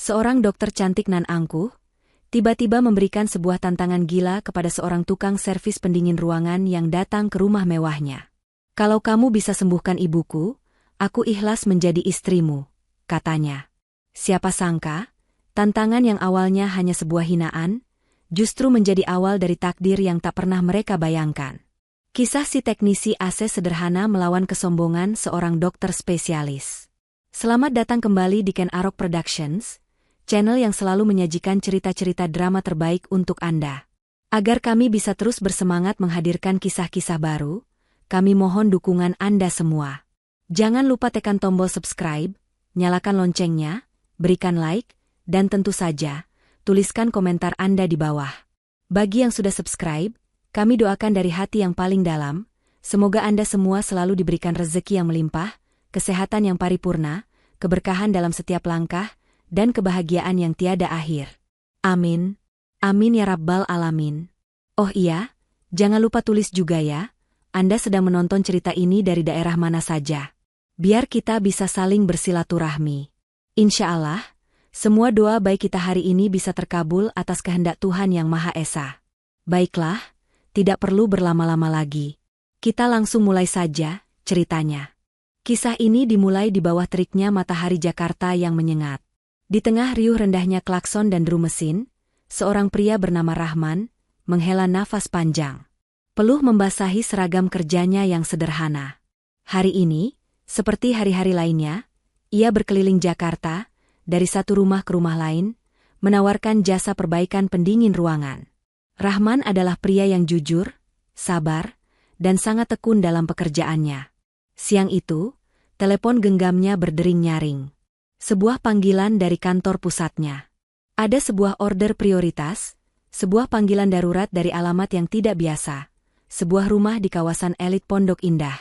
Seorang dokter cantik nan angkuh, tiba-tiba memberikan sebuah tantangan gila kepada seorang tukang servis pendingin ruangan yang datang ke rumah mewahnya. "Kalau kamu bisa sembuhkan ibuku, aku ikhlas menjadi istrimu," katanya. Siapa sangka, tantangan yang awalnya hanya sebuah hinaan, justru menjadi awal dari takdir yang tak pernah mereka bayangkan. Kisah si teknisi AC sederhana melawan kesombongan seorang dokter spesialis. Selamat datang kembali di Ken Arok Productions, channel yang selalu menyajikan cerita-cerita drama terbaik untuk Anda. Agar kami bisa terus bersemangat menghadirkan kisah-kisah baru, kami mohon dukungan Anda semua. Jangan lupa tekan tombol subscribe, nyalakan loncengnya, berikan like, dan tentu saja, tuliskan komentar Anda di bawah. Bagi yang sudah subscribe, kami doakan dari hati yang paling dalam, semoga Anda semua selalu diberikan rezeki yang melimpah, kesehatan yang paripurna, keberkahan dalam setiap langkah, dan kebahagiaan yang tiada akhir. Amin. Amin ya Rabbal Alamin. Oh iya, jangan lupa tulis juga ya, Anda sedang menonton cerita ini dari daerah mana saja. Biar kita bisa saling bersilaturahmi. Insya Allah, semua doa baik kita hari ini bisa terkabul atas kehendak Tuhan Yang Maha Esa. Baiklah, tidak perlu berlama-lama lagi. Kita langsung mulai saja ceritanya. Kisah ini dimulai di bawah teriknya matahari Jakarta yang menyengat. Di tengah riuh rendahnya klakson dan drum mesin, seorang pria bernama Rahman menghela nafas panjang. Peluh membasahi seragam kerjanya yang sederhana. Hari ini, seperti hari-hari lainnya, ia berkeliling Jakarta, dari satu rumah ke rumah lain, menawarkan jasa perbaikan pendingin ruangan. Rahman adalah pria yang jujur, sabar, dan sangat tekun dalam pekerjaannya. Siang itu, telepon genggamnya berdering nyaring. Sebuah panggilan dari kantor pusatnya. Ada sebuah order prioritas, sebuah panggilan darurat dari alamat yang tidak biasa, sebuah rumah di kawasan elit Pondok Indah.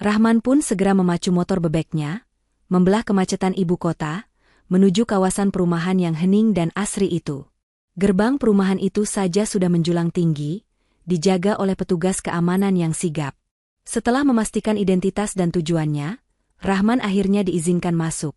Rahman pun segera memacu motor bebeknya, membelah kemacetan ibu kota, menuju kawasan perumahan yang hening dan asri itu. Gerbang perumahan itu saja sudah menjulang tinggi, dijaga oleh petugas keamanan yang sigap. Setelah memastikan identitas dan tujuannya, Rahman akhirnya diizinkan masuk.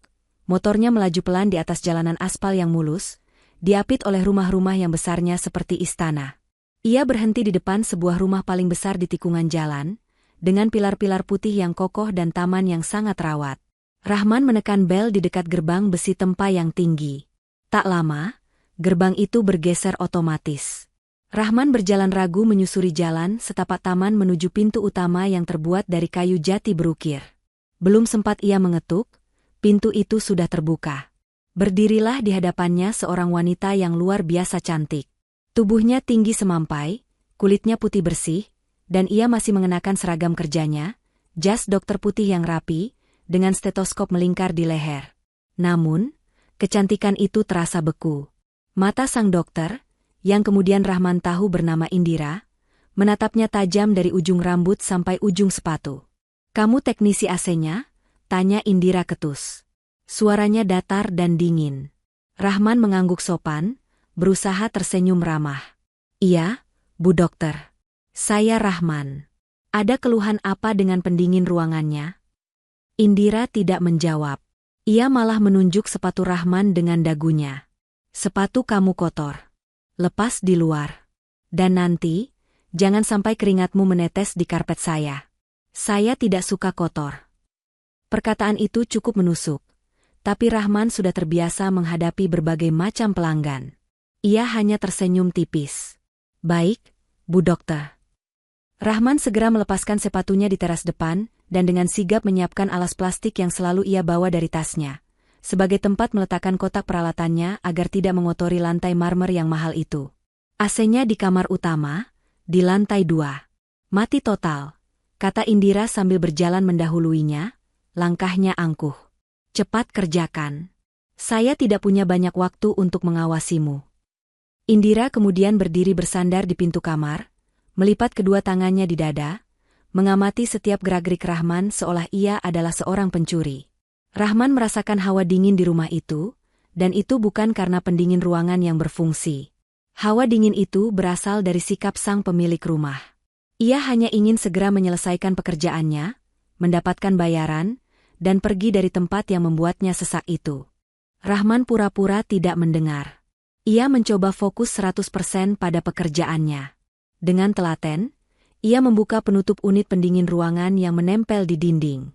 Motornya melaju pelan di atas jalanan aspal yang mulus, diapit oleh rumah-rumah yang besarnya seperti istana. Ia berhenti di depan sebuah rumah paling besar di tikungan jalan, dengan pilar-pilar putih yang kokoh dan taman yang sangat rawat. Rahman menekan bel di dekat gerbang besi tempa yang tinggi. Tak lama, gerbang itu bergeser otomatis. Rahman berjalan ragu menyusuri jalan setapak taman menuju pintu utama yang terbuat dari kayu jati berukir. Belum sempat ia mengetuk, pintu itu sudah terbuka. Berdirilah di hadapannya seorang wanita yang luar biasa cantik. Tubuhnya tinggi semampai, kulitnya putih bersih, dan ia masih mengenakan seragam kerjanya, jas dokter putih yang rapi, dengan stetoskop melingkar di leher. Namun, kecantikan itu terasa beku. Mata sang dokter, yang kemudian Rahman tahu bernama Indira, menatapnya tajam dari ujung rambut sampai ujung sepatu. "Kamu teknisi AC-nya?" tanya Indira ketus. Suaranya datar dan dingin. Rahman mengangguk sopan, berusaha tersenyum ramah. "Iya, Bu Dokter. Saya Rahman. Ada keluhan apa dengan pendingin ruangannya?" Indira tidak menjawab. Ia malah menunjuk sepatu Rahman dengan dagunya. "Sepatu kamu kotor. Lepas di luar. Dan nanti, jangan sampai keringatmu menetes di karpet saya. Saya tidak suka kotor." Perkataan itu cukup menusuk. Tapi Rahman sudah terbiasa menghadapi berbagai macam pelanggan. Ia hanya tersenyum tipis. "Baik, Bu Dokter." Rahman segera melepaskan sepatunya di teras depan, dan dengan sigap menyiapkan alas plastik yang selalu ia bawa dari tasnya, sebagai tempat meletakkan kotak peralatannya agar tidak mengotori lantai marmer yang mahal itu. AC-nya di kamar utama, di lantai 2. "Mati total," kata Indira sambil berjalan mendahuluinya, langkahnya angkuh. "Cepat kerjakan. Saya tidak punya banyak waktu untuk mengawasimu." Indira kemudian berdiri bersandar di pintu kamar, melipat kedua tangannya di dada, mengamati setiap gerak-gerik Rahman seolah ia adalah seorang pencuri. Rahman merasakan hawa dingin di rumah itu, dan itu bukan karena pendingin ruangan yang berfungsi. Hawa dingin itu berasal dari sikap sang pemilik rumah. Ia hanya ingin segera menyelesaikan pekerjaannya, mendapatkan bayaran, dan pergi dari tempat yang membuatnya sesak itu. Rahman pura-pura tidak mendengar. Ia mencoba fokus 100% pada pekerjaannya. Dengan telaten, ia membuka penutup unit pendingin ruangan yang menempel di dinding.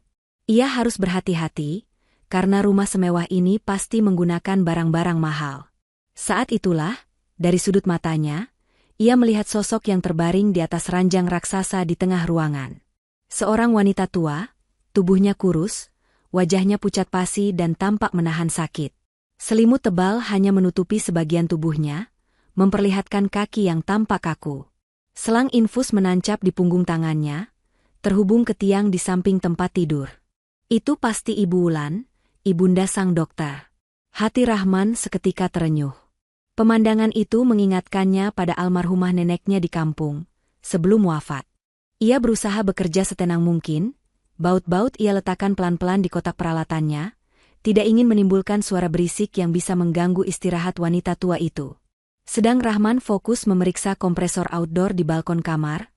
Ia harus berhati-hati, karena rumah semewah ini pasti menggunakan barang-barang mahal. Saat itulah, dari sudut matanya, ia melihat sosok yang terbaring di atas ranjang raksasa di tengah ruangan. Seorang wanita tua, tubuhnya kurus, wajahnya pucat pasi dan tampak menahan sakit. Selimut tebal hanya menutupi sebagian tubuhnya, memperlihatkan kaki yang tampak kaku. Selang infus menancap di punggung tangannya, terhubung ke tiang di samping tempat tidur. Itu pasti Ibu Wulan, ibunda sang dokter. Hati Rahman seketika terenyuh. Pemandangan itu mengingatkannya pada almarhumah neneknya di kampung, sebelum wafat. Ia berusaha bekerja setenang mungkin, baut-baut ia letakkan pelan-pelan di kotak peralatannya, tidak ingin menimbulkan suara berisik yang bisa mengganggu istirahat wanita tua itu. Sedang Rahman fokus memeriksa kompresor outdoor di balkon kamar,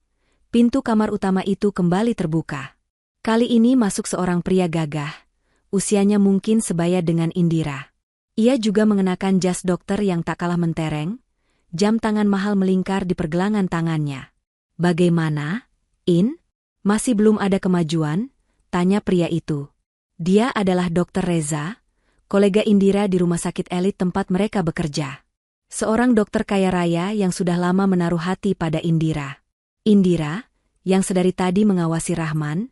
pintu kamar utama itu kembali terbuka. Kali ini masuk seorang pria gagah, usianya mungkin sebaya dengan Indira. Ia juga mengenakan jas dokter yang tak kalah mentereng, jam tangan mahal melingkar di pergelangan tangannya. "Bagaimana, In? Masih belum ada kemajuan?" tanya pria itu. Dia adalah Dr. Reza, kolega Indira di rumah sakit elit tempat mereka bekerja. Seorang dokter kaya raya yang sudah lama menaruh hati pada Indira. Indira, yang sedari tadi mengawasi Rahman,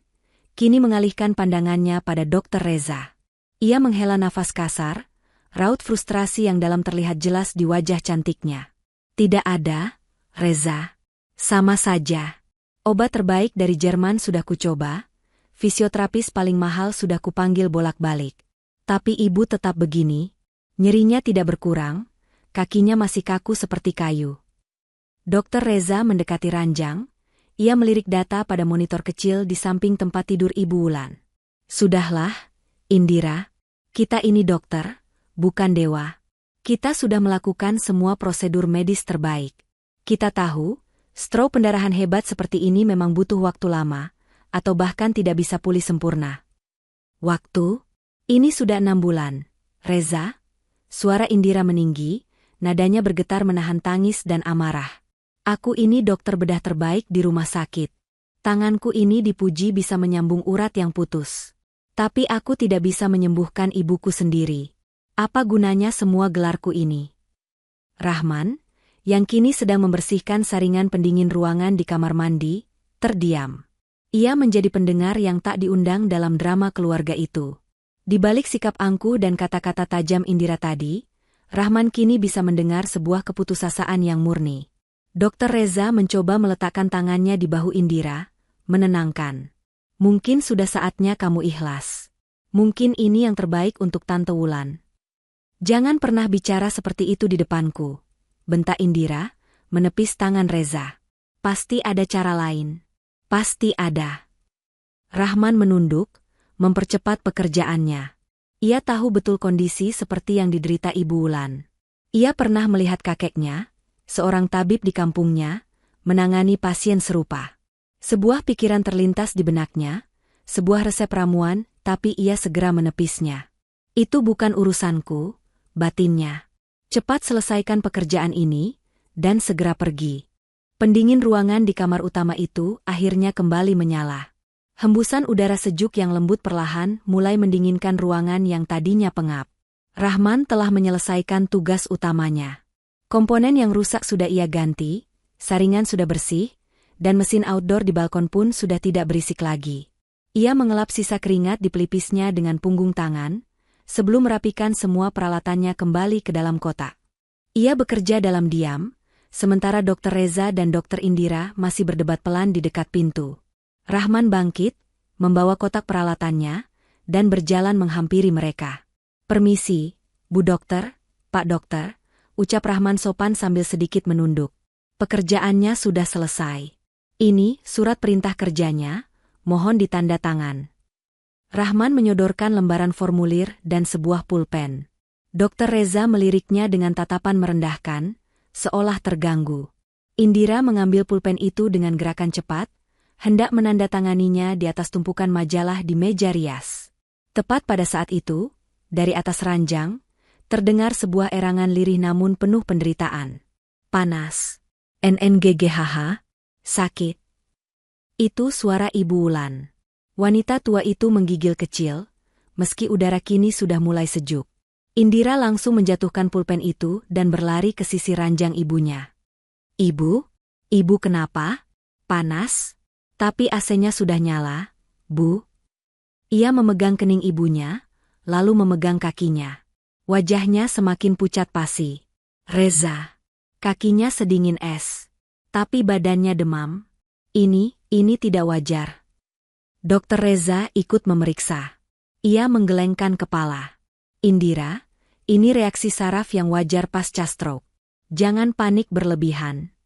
kini mengalihkan pandangannya pada Dr. Reza. Ia menghela nafas kasar, raut frustrasi yang dalam terlihat jelas di wajah cantiknya. "Tidak ada, Reza. Sama saja. Obat terbaik dari Jerman sudah kucoba, fisioterapis paling mahal sudah kupanggil bolak-balik. Tapi ibu tetap begini, nyerinya tidak berkurang, kakinya masih kaku seperti kayu." Dr. Reza mendekati ranjang, ia melirik data pada monitor kecil di samping tempat tidur Ibu Wulan. "Sudahlah, Indira, kita ini dokter, bukan dewa. Kita sudah melakukan semua prosedur medis terbaik. Kita tahu, stroke pendarahan hebat seperti ini memang butuh waktu lama, atau bahkan tidak bisa pulih sempurna." "Waktu? Ini sudah 6 bulan, Reza." Suara Indira meninggi, nadanya bergetar menahan tangis dan amarah. "Aku ini dokter bedah terbaik di rumah sakit. Tanganku ini dipuji bisa menyambung urat yang putus. Tapi aku tidak bisa menyembuhkan ibuku sendiri. Apa gunanya semua gelarku ini?" Rahman, yang kini sedang membersihkan saringan pendingin ruangan di kamar mandi, terdiam. Ia menjadi pendengar yang tak diundang dalam drama keluarga itu. Di balik sikap angkuh dan kata-kata tajam Indira tadi, Rahman kini bisa mendengar sebuah keputusasaan yang murni. Dr. Reza mencoba meletakkan tangannya di bahu Indira, menenangkan. "Mungkin sudah saatnya kamu ikhlas. Mungkin ini yang terbaik untuk Tante Wulan." "Jangan pernah bicara seperti itu di depanku," bentak Indira, menepis tangan Reza. "Pasti ada cara lain. Pasti ada." Rahman menunduk, mempercepat pekerjaannya. Ia tahu betul kondisi seperti yang diderita Ibu Wulan. Ia pernah melihat kakeknya, seorang tabib di kampungnya, menangani pasien serupa. Sebuah pikiran terlintas di benaknya, sebuah resep ramuan, tapi ia segera menepisnya. "Itu bukan urusanku," batinnya. "Cepat selesaikan pekerjaan ini, dan segera pergi." Pendingin ruangan di kamar utama itu akhirnya kembali menyala. Hembusan udara sejuk yang lembut perlahan mulai mendinginkan ruangan yang tadinya pengap. Rahman telah menyelesaikan tugas utamanya. Komponen yang rusak sudah ia ganti, saringan sudah bersih, dan mesin outdoor di balkon pun sudah tidak berisik lagi. Ia mengelap sisa keringat di pelipisnya dengan punggung tangan, sebelum merapikan semua peralatannya kembali ke dalam kotak. Ia bekerja dalam diam, sementara Dr. Reza dan Dr. Indira masih berdebat pelan di dekat pintu. Rahman bangkit, membawa kotak peralatannya, dan berjalan menghampiri mereka. "Permisi, Bu Dokter, Pak Dokter," ucap Rahman sopan sambil sedikit menunduk. "Pekerjaannya sudah selesai. Ini surat perintah kerjanya, mohon ditanda tangan." Rahman menyodorkan lembaran formulir dan sebuah pulpen. Dr. Reza meliriknya dengan tatapan merendahkan, seolah terganggu. Indira mengambil pulpen itu dengan gerakan cepat, hendak menandatanganinya di atas tumpukan majalah di meja rias. Tepat pada saat itu, dari atas ranjang, Terdengar sebuah erangan lirih namun penuh penderitaan. Panas. NNGGHH. Sakit. Itu suara Ibu Wulan. Wanita tua itu menggigil kecil, meski udara kini sudah mulai sejuk. Indira langsung menjatuhkan pulpen itu dan berlari ke sisi ranjang ibunya. Ibu? Ibu kenapa? Panas? Tapi AC-nya sudah nyala, Bu. Ia memegang kening ibunya, lalu memegang kakinya. Wajahnya semakin pucat pasi. Reza. Kakinya sedingin es. Tapi badannya demam. Ini tidak wajar. Dokter Reza ikut memeriksa. Ia menggelengkan kepala. Indira, ini reaksi saraf yang wajar pasca stroke. Jangan panik berlebihan.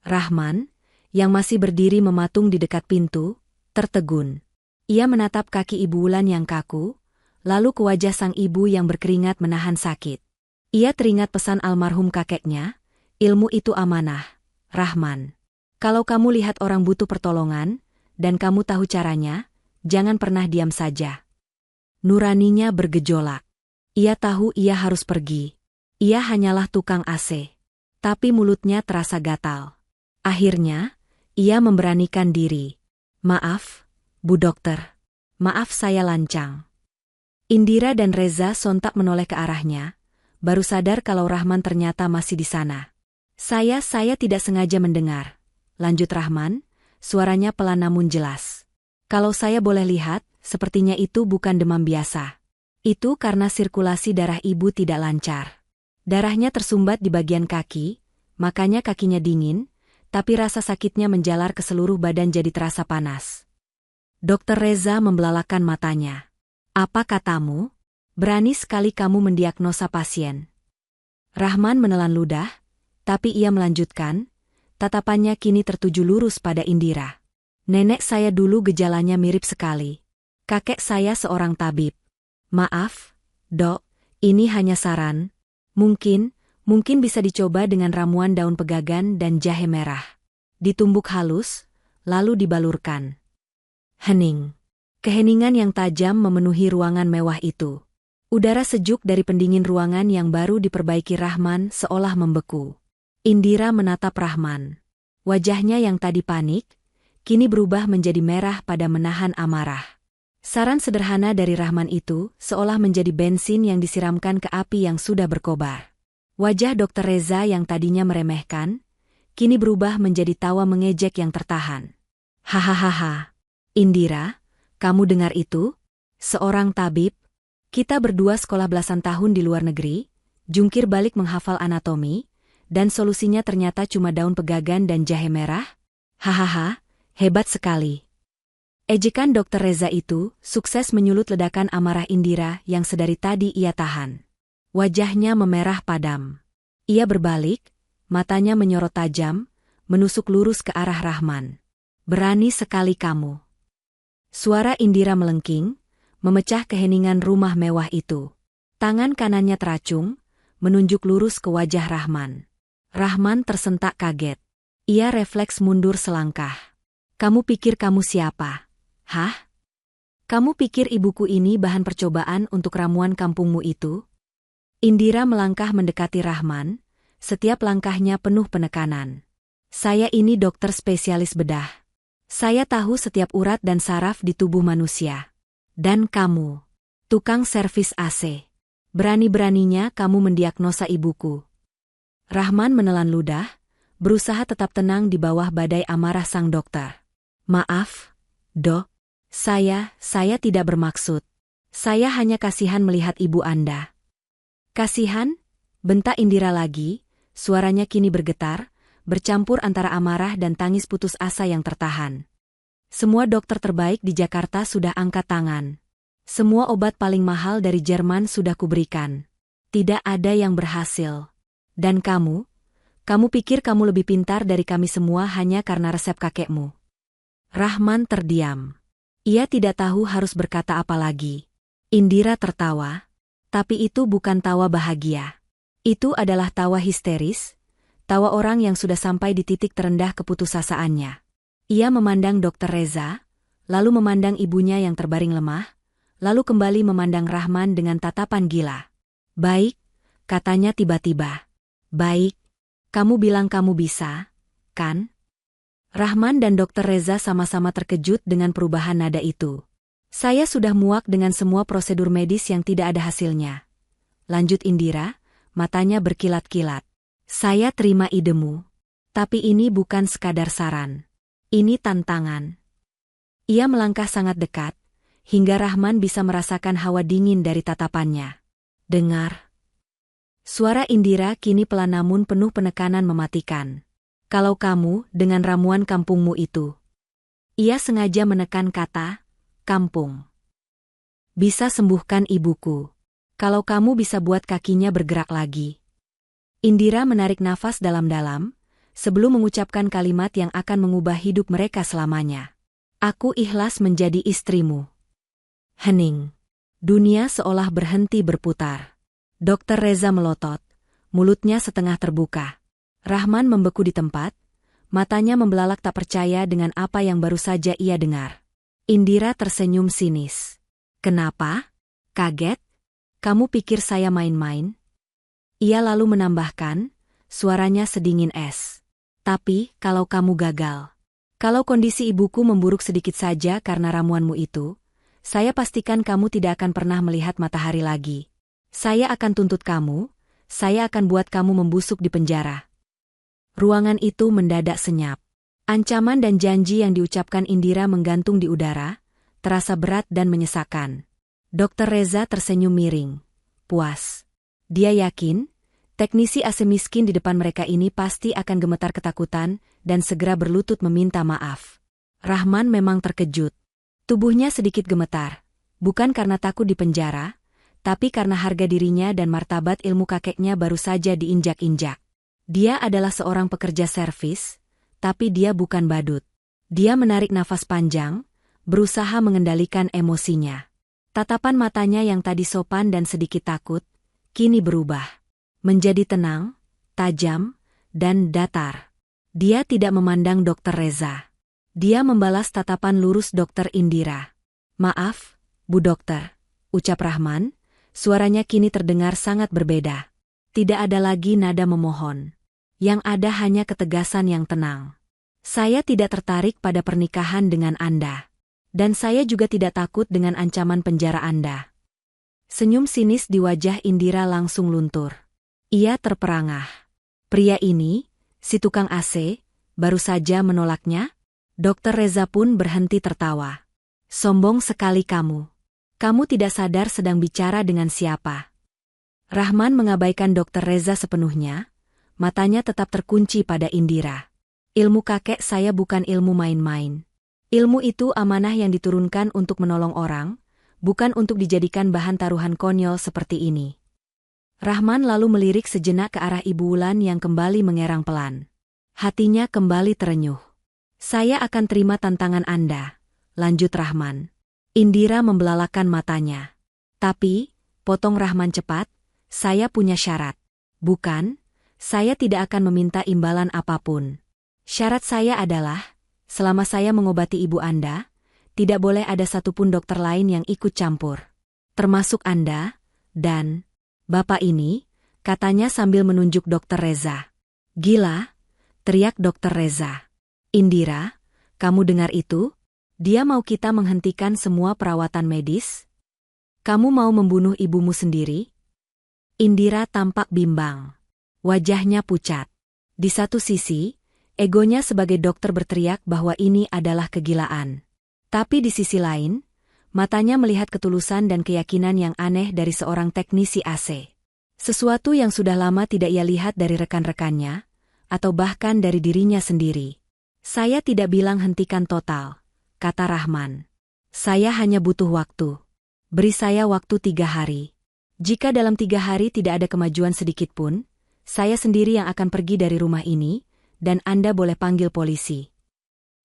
Rahman, yang masih berdiri mematung di dekat pintu, tertegun. Ia menatap kaki Ibu Wulan yang kaku, lalu ke wajah sang ibu yang berkeringat menahan sakit. Ia teringat pesan almarhum kakeknya, ilmu itu amanah, Rahman. Kalau kamu lihat orang butuh pertolongan, dan kamu tahu caranya, jangan pernah diam saja. Nuraninya bergejolak. Ia tahu ia harus pergi. Ia hanyalah tukang AC. Tapi mulutnya terasa gatal. Akhirnya, ia memberanikan diri. Maaf, Bu Dokter. Maaf saya lancang. Indira dan Reza sontak menoleh ke arahnya, baru sadar kalau Rahman ternyata masih di sana. Saya tidak sengaja mendengar. Lanjut Rahman, suaranya pelan namun jelas. Kalau saya boleh lihat, sepertinya itu bukan demam biasa. Itu karena sirkulasi darah ibu tidak lancar. Darahnya tersumbat di bagian kaki, makanya kakinya dingin, tapi rasa sakitnya menjalar ke seluruh badan jadi terasa panas. Dokter Reza membelalakan matanya. Apa katamu? Berani sekali kamu mendiagnosa pasien. Rahman menelan ludah, tapi ia melanjutkan, tatapannya kini tertuju lurus pada Indira. Nenek saya dulu gejalanya mirip sekali. Kakek saya seorang tabib. Maaf, Dok, ini hanya saran. Mungkin bisa dicoba dengan ramuan daun pegagan dan jahe merah. Ditumbuk halus, lalu dibalurkan. Hening. Keheningan yang tajam memenuhi ruangan mewah itu. Udara sejuk dari pendingin ruangan yang baru diperbaiki Rahman seolah membeku. Indira menatap Rahman. Wajahnya yang tadi panik, kini berubah menjadi merah pada menahan amarah. Saran sederhana dari Rahman itu seolah menjadi bensin yang disiramkan ke api yang sudah berkobar. Wajah Dokter Reza yang tadinya meremehkan, kini berubah menjadi tawa mengejek yang tertahan. Hahaha. Indira, kamu dengar itu? Seorang tabib? Kita berdua sekolah belasan tahun di luar negeri, jungkir balik menghafal anatomi, dan solusinya ternyata cuma daun pegagan dan jahe merah? Hahaha, hebat sekali. Ejekan Dokter Reza itu sukses menyulut ledakan amarah Indira yang sedari tadi ia tahan. Wajahnya memerah padam. Ia berbalik, matanya menyorot tajam, menusuk lurus ke arah Rahman. Berani sekali kamu. Suara Indira melengking, memecah keheningan rumah mewah itu. Tangan kanannya teracung, menunjuk lurus ke wajah Rahman. Rahman tersentak kaget. Ia refleks mundur selangkah. Kamu pikir kamu siapa? Hah? Kamu pikir ibuku ini bahan percobaan untuk ramuan kampungmu itu? Indira melangkah mendekati Rahman, setiap langkahnya penuh penekanan. Saya ini dokter spesialis bedah. Saya tahu setiap urat dan saraf di tubuh manusia. Dan kamu, tukang servis AC. Berani-beraninya kamu mendiagnosa ibuku. Rahman menelan ludah, berusaha tetap tenang di bawah badai amarah sang dokter. Maaf, Dok. Saya tidak bermaksud. Saya hanya kasihan melihat ibu Anda. Kasihan? Bentak Indira lagi, suaranya kini bergetar, bercampur antara amarah dan tangis putus asa yang tertahan. Semua dokter terbaik di Jakarta sudah angkat tangan. Semua obat paling mahal dari Jerman sudah kuberikan. Tidak ada yang berhasil. Dan kamu pikir kamu lebih pintar dari kami semua hanya karena resep kakekmu. Rahman terdiam. Ia tidak tahu harus berkata apa lagi. Indira tertawa, tapi itu bukan tawa bahagia. Itu adalah tawa histeris, tawa orang yang sudah sampai di titik terendah keputusasaannya. Ia memandang Dokter Reza, lalu memandang ibunya yang terbaring lemah, lalu kembali memandang Rahman dengan tatapan gila. Baik, katanya tiba-tiba. Baik, kamu bilang kamu bisa, kan? Rahman dan Dr. Reza sama-sama terkejut dengan perubahan nada itu. Saya sudah muak dengan semua prosedur medis yang tidak ada hasilnya. Lanjut Indira, matanya berkilat-kilat. Saya terima idemu. Tapi ini bukan sekadar saran. Ini tantangan. Ia melangkah sangat dekat, hingga Rahman bisa merasakan hawa dingin dari tatapannya. Dengar. Suara Indira kini pelan namun penuh penekanan mematikan. Kalau kamu, dengan ramuan kampungmu itu. Ia sengaja menekan kata, kampung. Bisa sembuhkan ibuku. Kalau kamu bisa buat kakinya bergerak lagi. Indira menarik nafas dalam-dalam, sebelum mengucapkan kalimat yang akan mengubah hidup mereka selamanya. Aku ikhlas menjadi istrimu. Hening. Dunia seolah berhenti berputar. Dr. Reza melotot, mulutnya setengah terbuka. Rahman membeku di tempat, matanya membelalak tak percaya dengan apa yang baru saja ia dengar. Indira tersenyum sinis. Kenapa? Kaget? Kamu pikir saya main-main? Ia lalu menambahkan, suaranya sedingin es. Tapi, kalau kamu gagal, kalau kondisi ibuku memburuk sedikit saja karena ramuanmu itu, saya pastikan kamu tidak akan pernah melihat matahari lagi. Saya akan tuntut kamu, saya akan buat kamu membusuk di penjara. Ruangan itu mendadak senyap. Ancaman dan janji yang diucapkan Indira menggantung di udara, terasa berat dan menyesakan. Dr. Reza tersenyum miring. Puas. Dia yakin, teknisi AC miskin di depan mereka ini pasti akan gemetar ketakutan dan segera berlutut meminta maaf. Rahman memang terkejut. Tubuhnya sedikit gemetar, bukan karena takut di penjara, tapi karena harga dirinya dan martabat ilmu kakeknya baru saja diinjak-injak. Dia adalah seorang pekerja servis, tapi dia bukan badut. Dia menarik nafas panjang, berusaha mengendalikan emosinya. Tatapan matanya yang tadi sopan dan sedikit takut, kini berubah. Menjadi tenang, tajam, dan datar. Dia tidak memandang Dr. Reza. Dia membalas tatapan lurus Dr. Indira. Maaf, Bu Dokter, ucap Rahman, suaranya kini terdengar sangat berbeda. Tidak ada lagi nada memohon. Yang ada hanya ketegasan yang tenang. Saya tidak tertarik pada pernikahan dengan Anda. Dan saya juga tidak takut dengan ancaman penjara Anda. Senyum sinis di wajah Indira langsung luntur. Ia terperangah. Pria ini, si tukang AC, baru saja menolaknya? Dr. Reza pun berhenti tertawa. Sombong sekali kamu. Kamu tidak sadar sedang bicara dengan siapa. Rahman mengabaikan Dr. Reza sepenuhnya, matanya tetap terkunci pada Indira. Ilmu kakek saya bukan ilmu main-main. Ilmu itu amanah yang diturunkan untuk menolong orang, bukan untuk dijadikan bahan taruhan konyol seperti ini. Rahman lalu melirik sejenak ke arah Ibu Wulan yang kembali mengerang pelan. Hatinya kembali terenyuh. Saya akan terima tantangan Anda, lanjut Rahman. Indira membelalakan matanya. Tapi, potong Rahman cepat, saya punya syarat. Bukan, saya tidak akan meminta imbalan apapun. Syarat saya adalah, selama saya mengobati ibu Anda, tidak boleh ada satupun dokter lain yang ikut campur. Termasuk Anda, dan Bapak ini, katanya sambil menunjuk Dr. Reza. Gila, teriak Dr. Reza. Indira, kamu dengar itu? Dia mau kita menghentikan semua perawatan medis? Kamu mau membunuh ibumu sendiri? Indira tampak bimbang. Wajahnya pucat. Di satu sisi, egonya sebagai dokter berteriak bahwa ini adalah kegilaan. Tapi di sisi lain, matanya melihat ketulusan dan keyakinan yang aneh dari seorang teknisi AC. Sesuatu yang sudah lama tidak ia lihat dari rekan-rekannya, atau bahkan dari dirinya sendiri. Saya tidak bilang hentikan total, kata Rahman. Saya hanya butuh waktu. Beri saya waktu 3 hari. Jika dalam 3 hari tidak ada kemajuan sedikit pun, saya sendiri yang akan pergi dari rumah ini, dan Anda boleh panggil polisi.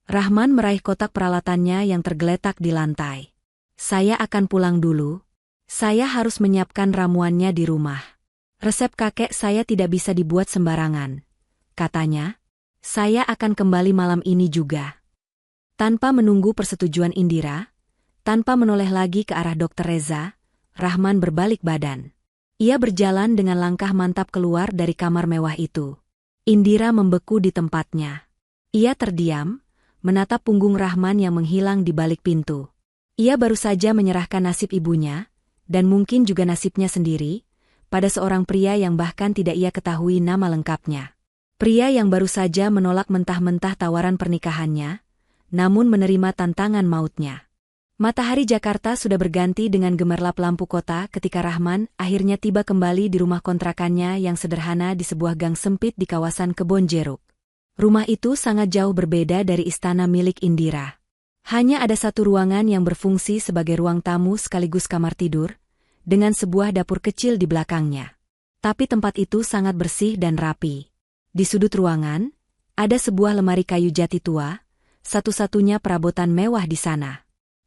Rahman meraih kotak peralatannya yang tergeletak di lantai. Saya akan pulang dulu. Saya harus menyiapkan ramuannya di rumah. Resep kakek saya tidak bisa dibuat sembarangan. Katanya, saya akan kembali malam ini juga. Tanpa menunggu persetujuan Indira, tanpa menoleh lagi ke arah Dr. Reza, Rahman berbalik badan. Ia berjalan dengan langkah mantap keluar dari kamar mewah itu. Indira membeku di tempatnya. Ia terdiam, menatap punggung Rahman yang menghilang di balik pintu. Ia baru saja menyerahkan nasib ibunya, dan mungkin juga nasibnya sendiri, pada seorang pria yang bahkan tidak ia ketahui nama lengkapnya. Pria yang baru saja menolak mentah-mentah tawaran pernikahannya, namun menerima tantangan mautnya. Matahari Jakarta sudah berganti dengan gemerlap lampu kota ketika Rahman akhirnya tiba kembali di rumah kontrakannya yang sederhana di sebuah gang sempit di kawasan Kebon Jeruk. Rumah itu sangat jauh berbeda dari istana milik Indira. Hanya ada satu ruangan yang berfungsi sebagai ruang tamu sekaligus kamar tidur, dengan sebuah dapur kecil di belakangnya. Tapi tempat itu sangat bersih dan rapi. Di sudut ruangan, ada sebuah lemari kayu jati tua, satu-satunya perabotan mewah di sana.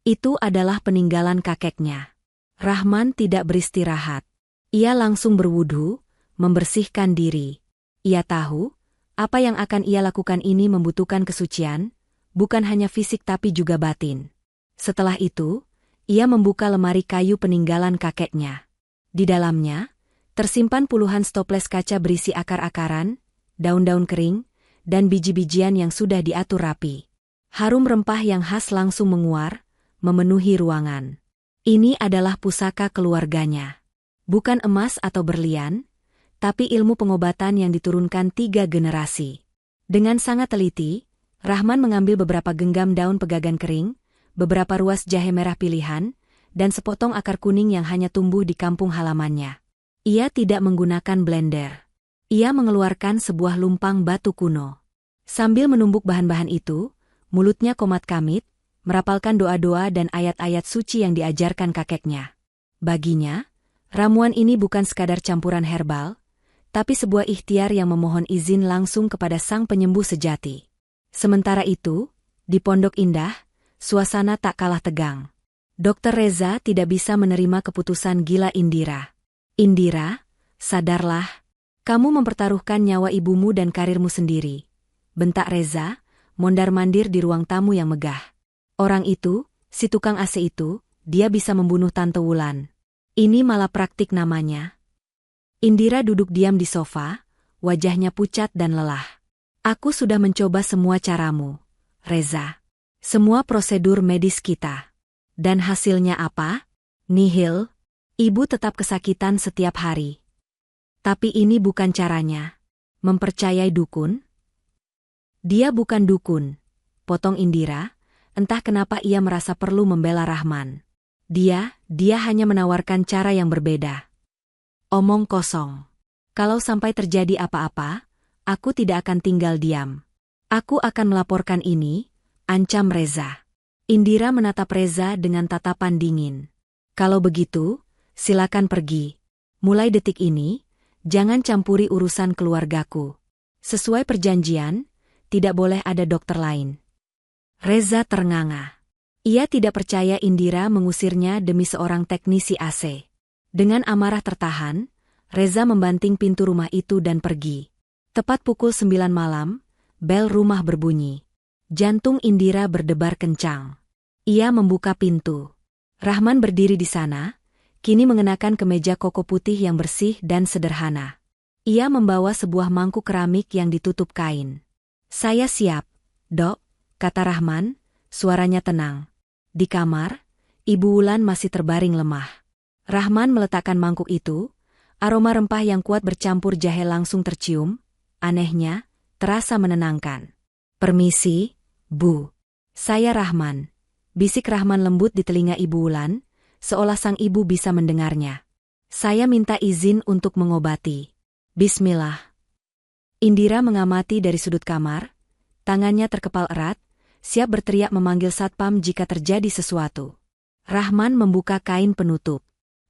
Itu adalah peninggalan kakeknya. Rahman tidak beristirahat. Ia langsung berwudu, membersihkan diri. Ia tahu, apa yang akan ia lakukan ini membutuhkan kesucian, bukan hanya fisik tapi juga batin. Setelah itu, ia membuka lemari kayu peninggalan kakeknya. Di dalamnya, tersimpan puluhan stoples kaca berisi akar-akaran, daun-daun kering, dan biji-bijian yang sudah diatur rapi. Harum rempah yang khas langsung menguar, memenuhi ruangan. Ini adalah pusaka keluarganya. Bukan emas atau berlian, tapi ilmu pengobatan yang diturunkan 3 generasi. Dengan sangat teliti, Rahman mengambil beberapa genggam daun pegagan kering, beberapa ruas jahe merah pilihan, dan sepotong akar kuning yang hanya tumbuh di kampung halamannya. Ia tidak menggunakan blender. Ia mengeluarkan sebuah lumpang batu kuno. Sambil menumbuk bahan-bahan itu, mulutnya komat-kamit, merapalkan doa-doa dan ayat-ayat suci yang diajarkan kakeknya. Baginya, ramuan ini bukan sekadar campuran herbal, tapi sebuah ikhtiar yang memohon izin langsung kepada sang penyembuh sejati. Sementara itu, di Pondok Indah, suasana tak kalah tegang. Dr. Reza tidak bisa menerima keputusan gila Indira. Indira, sadarlah, kamu mempertaruhkan nyawa ibumu dan karirmu sendiri. Bentak Reza, mondar-mandir di ruang tamu yang megah. Orang itu, si tukang AC itu, dia bisa membunuh Tante Wulan. Ini malah praktik namanya. Indira duduk diam di sofa, wajahnya pucat dan lelah. Aku sudah mencoba semua caramu, Reza. Semua prosedur medis kita. Dan hasilnya apa? Nihil. Ibu tetap kesakitan setiap hari. Tapi ini bukan caranya. Mempercayai dukun? Dia bukan dukun, potong Indira. Entah kenapa ia merasa perlu membela Rahman. Dia hanya menawarkan cara yang berbeda. Omong kosong. Kalau sampai terjadi apa-apa, aku tidak akan tinggal diam. Aku akan melaporkan ini, ancam Reza. Indira menatap Reza dengan tatapan dingin. Kalau begitu, silakan pergi. Mulai detik ini, jangan campuri urusan keluargaku. Sesuai perjanjian, tidak boleh ada dokter lain. Reza ternganga. Ia tidak percaya Indira mengusirnya demi seorang teknisi AC. Dengan amarah tertahan, Reza membanting pintu rumah itu dan pergi. Tepat pukul 9 malam, bel rumah berbunyi. Jantung Indira berdebar kencang. Ia membuka pintu. Rahman berdiri di sana, kini mengenakan kemeja koko putih yang bersih dan sederhana. Ia membawa sebuah mangkuk keramik yang ditutup kain. Saya siap, Dok, kata Rahman, suaranya tenang. Di kamar, Ibu Wulan masih terbaring lemah. Rahman meletakkan mangkuk itu, aroma rempah yang kuat bercampur jahe langsung tercium, anehnya, terasa menenangkan. Permisi, Bu. Saya Rahman. Bisik Rahman lembut di telinga Ibu Wulan, seolah sang ibu bisa mendengarnya. Saya minta izin untuk mengobati. Bismillah. Indira mengamati dari sudut kamar, tangannya terkepal erat, siap berteriak memanggil satpam jika terjadi sesuatu. Rahman membuka kain penutup.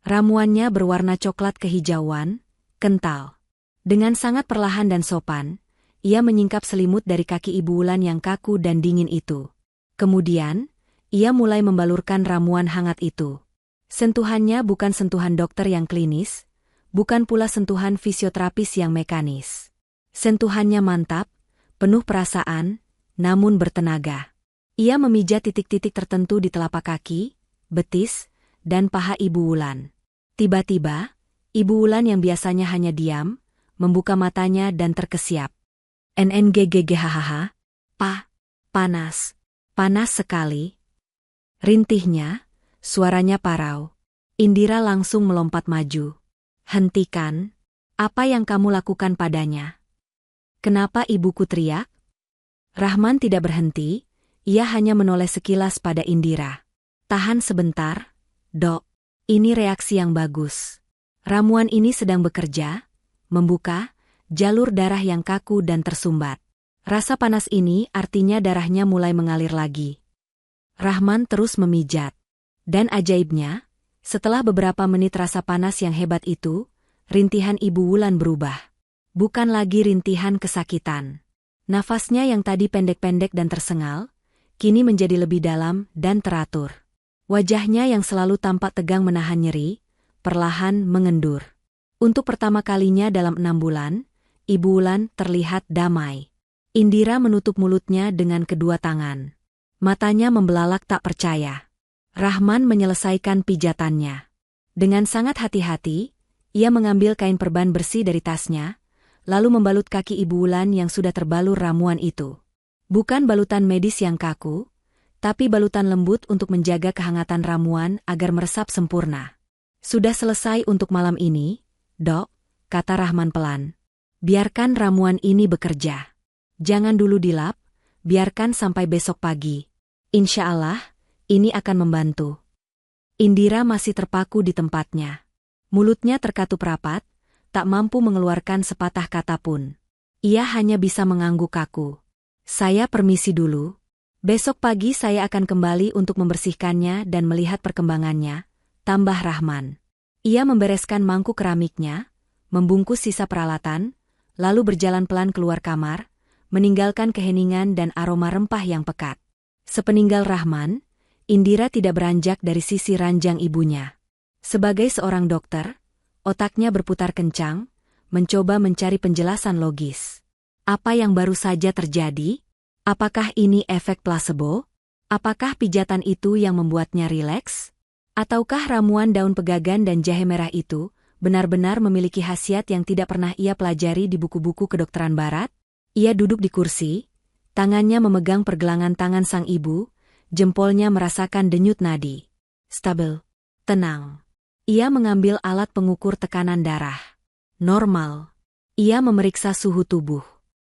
Ramuannya berwarna coklat kehijauan, kental. Dengan sangat perlahan dan sopan, ia menyingkap selimut dari kaki Ibu Wulan yang kaku dan dingin itu. Kemudian, ia mulai membalurkan ramuan hangat itu. Sentuhannya bukan sentuhan dokter yang klinis, bukan pula sentuhan fisioterapis yang mekanis. Sentuhannya mantap, penuh perasaan, namun bertenaga. Ia memijat titik-titik tertentu di telapak kaki, betis, dan paha Ibu Wulan. Tiba-tiba, Ibu Wulan yang biasanya hanya diam, membuka matanya dan terkesiap. NNGGGHHH. Panas. Panas sekali. Rintihnya, suaranya parau. Indira langsung melompat maju. Hentikan. Apa yang kamu lakukan padanya? Kenapa ibuku teriak? Rahman tidak berhenti, ia hanya menoleh sekilas pada Indira. Tahan sebentar, Dok. Ini reaksi yang bagus. Ramuan ini sedang bekerja, membuka jalur darah yang kaku dan tersumbat. Rasa panas ini artinya darahnya mulai mengalir lagi. Rahman terus memijat. Dan ajaibnya, setelah beberapa menit rasa panas yang hebat itu, rintihan Ibu Wulan berubah. Bukan lagi rintihan kesakitan. Nafasnya yang tadi pendek-pendek dan tersengal, kini menjadi lebih dalam dan teratur. Wajahnya yang selalu tampak tegang menahan nyeri, perlahan mengendur. Untuk pertama kalinya dalam 6 bulan, Ibu Wulan terlihat damai. Indira menutup mulutnya dengan kedua tangan. Matanya membelalak tak percaya. Rahman menyelesaikan pijatannya. Dengan sangat hati-hati, ia mengambil kain perban bersih dari tasnya, lalu membalut kaki Ibu Wulan yang sudah terbalur ramuan itu. Bukan balutan medis yang kaku, tapi balutan lembut untuk menjaga kehangatan ramuan agar meresap sempurna. Sudah selesai untuk malam ini, Dok, kata Rahman pelan. Biarkan ramuan ini bekerja. Jangan dulu dilap, biarkan sampai besok pagi. Insya Allah, ini akan membantu. Indira masih terpaku di tempatnya. Mulutnya terkatup rapat, tak mampu mengeluarkan sepatah kata pun. Ia hanya bisa mengangguk kaku. Saya permisi dulu. Besok pagi saya akan kembali untuk membersihkannya dan melihat perkembangannya, tambah Rahman. Ia membereskan mangkuk keramiknya, membungkus sisa peralatan, lalu berjalan pelan keluar kamar, meninggalkan keheningan dan aroma rempah yang pekat. Sepeninggal Rahman, Indira tidak beranjak dari sisi ranjang ibunya. Sebagai seorang dokter, otaknya berputar kencang, mencoba mencari penjelasan logis. Apa yang baru saja terjadi? Apakah ini efek placebo? Apakah pijatan itu yang membuatnya rileks? Ataukah ramuan daun pegagan dan jahe merah itu benar-benar memiliki khasiat yang tidak pernah ia pelajari di buku-buku kedokteran barat? Ia duduk di kursi, tangannya memegang pergelangan tangan sang ibu, jempolnya merasakan denyut nadi. Stabil. Tenang. Ia mengambil alat pengukur tekanan darah. Normal. Ia memeriksa suhu tubuh.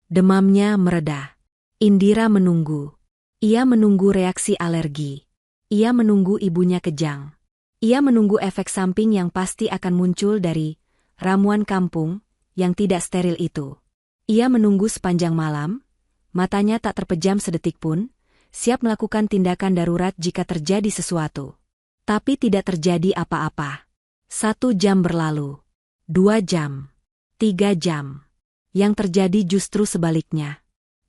Demamnya mereda. Indira menunggu. Ia menunggu reaksi alergi. Ia menunggu ibunya kejang. Ia menunggu efek samping yang pasti akan muncul dari ramuan kampung yang tidak steril itu. Ia menunggu sepanjang malam, matanya tak terpejam sedetik pun, siap melakukan tindakan darurat jika terjadi sesuatu. Tapi tidak terjadi apa-apa. 1 jam berlalu. 2 jam. 3 jam. Yang terjadi justru sebaliknya.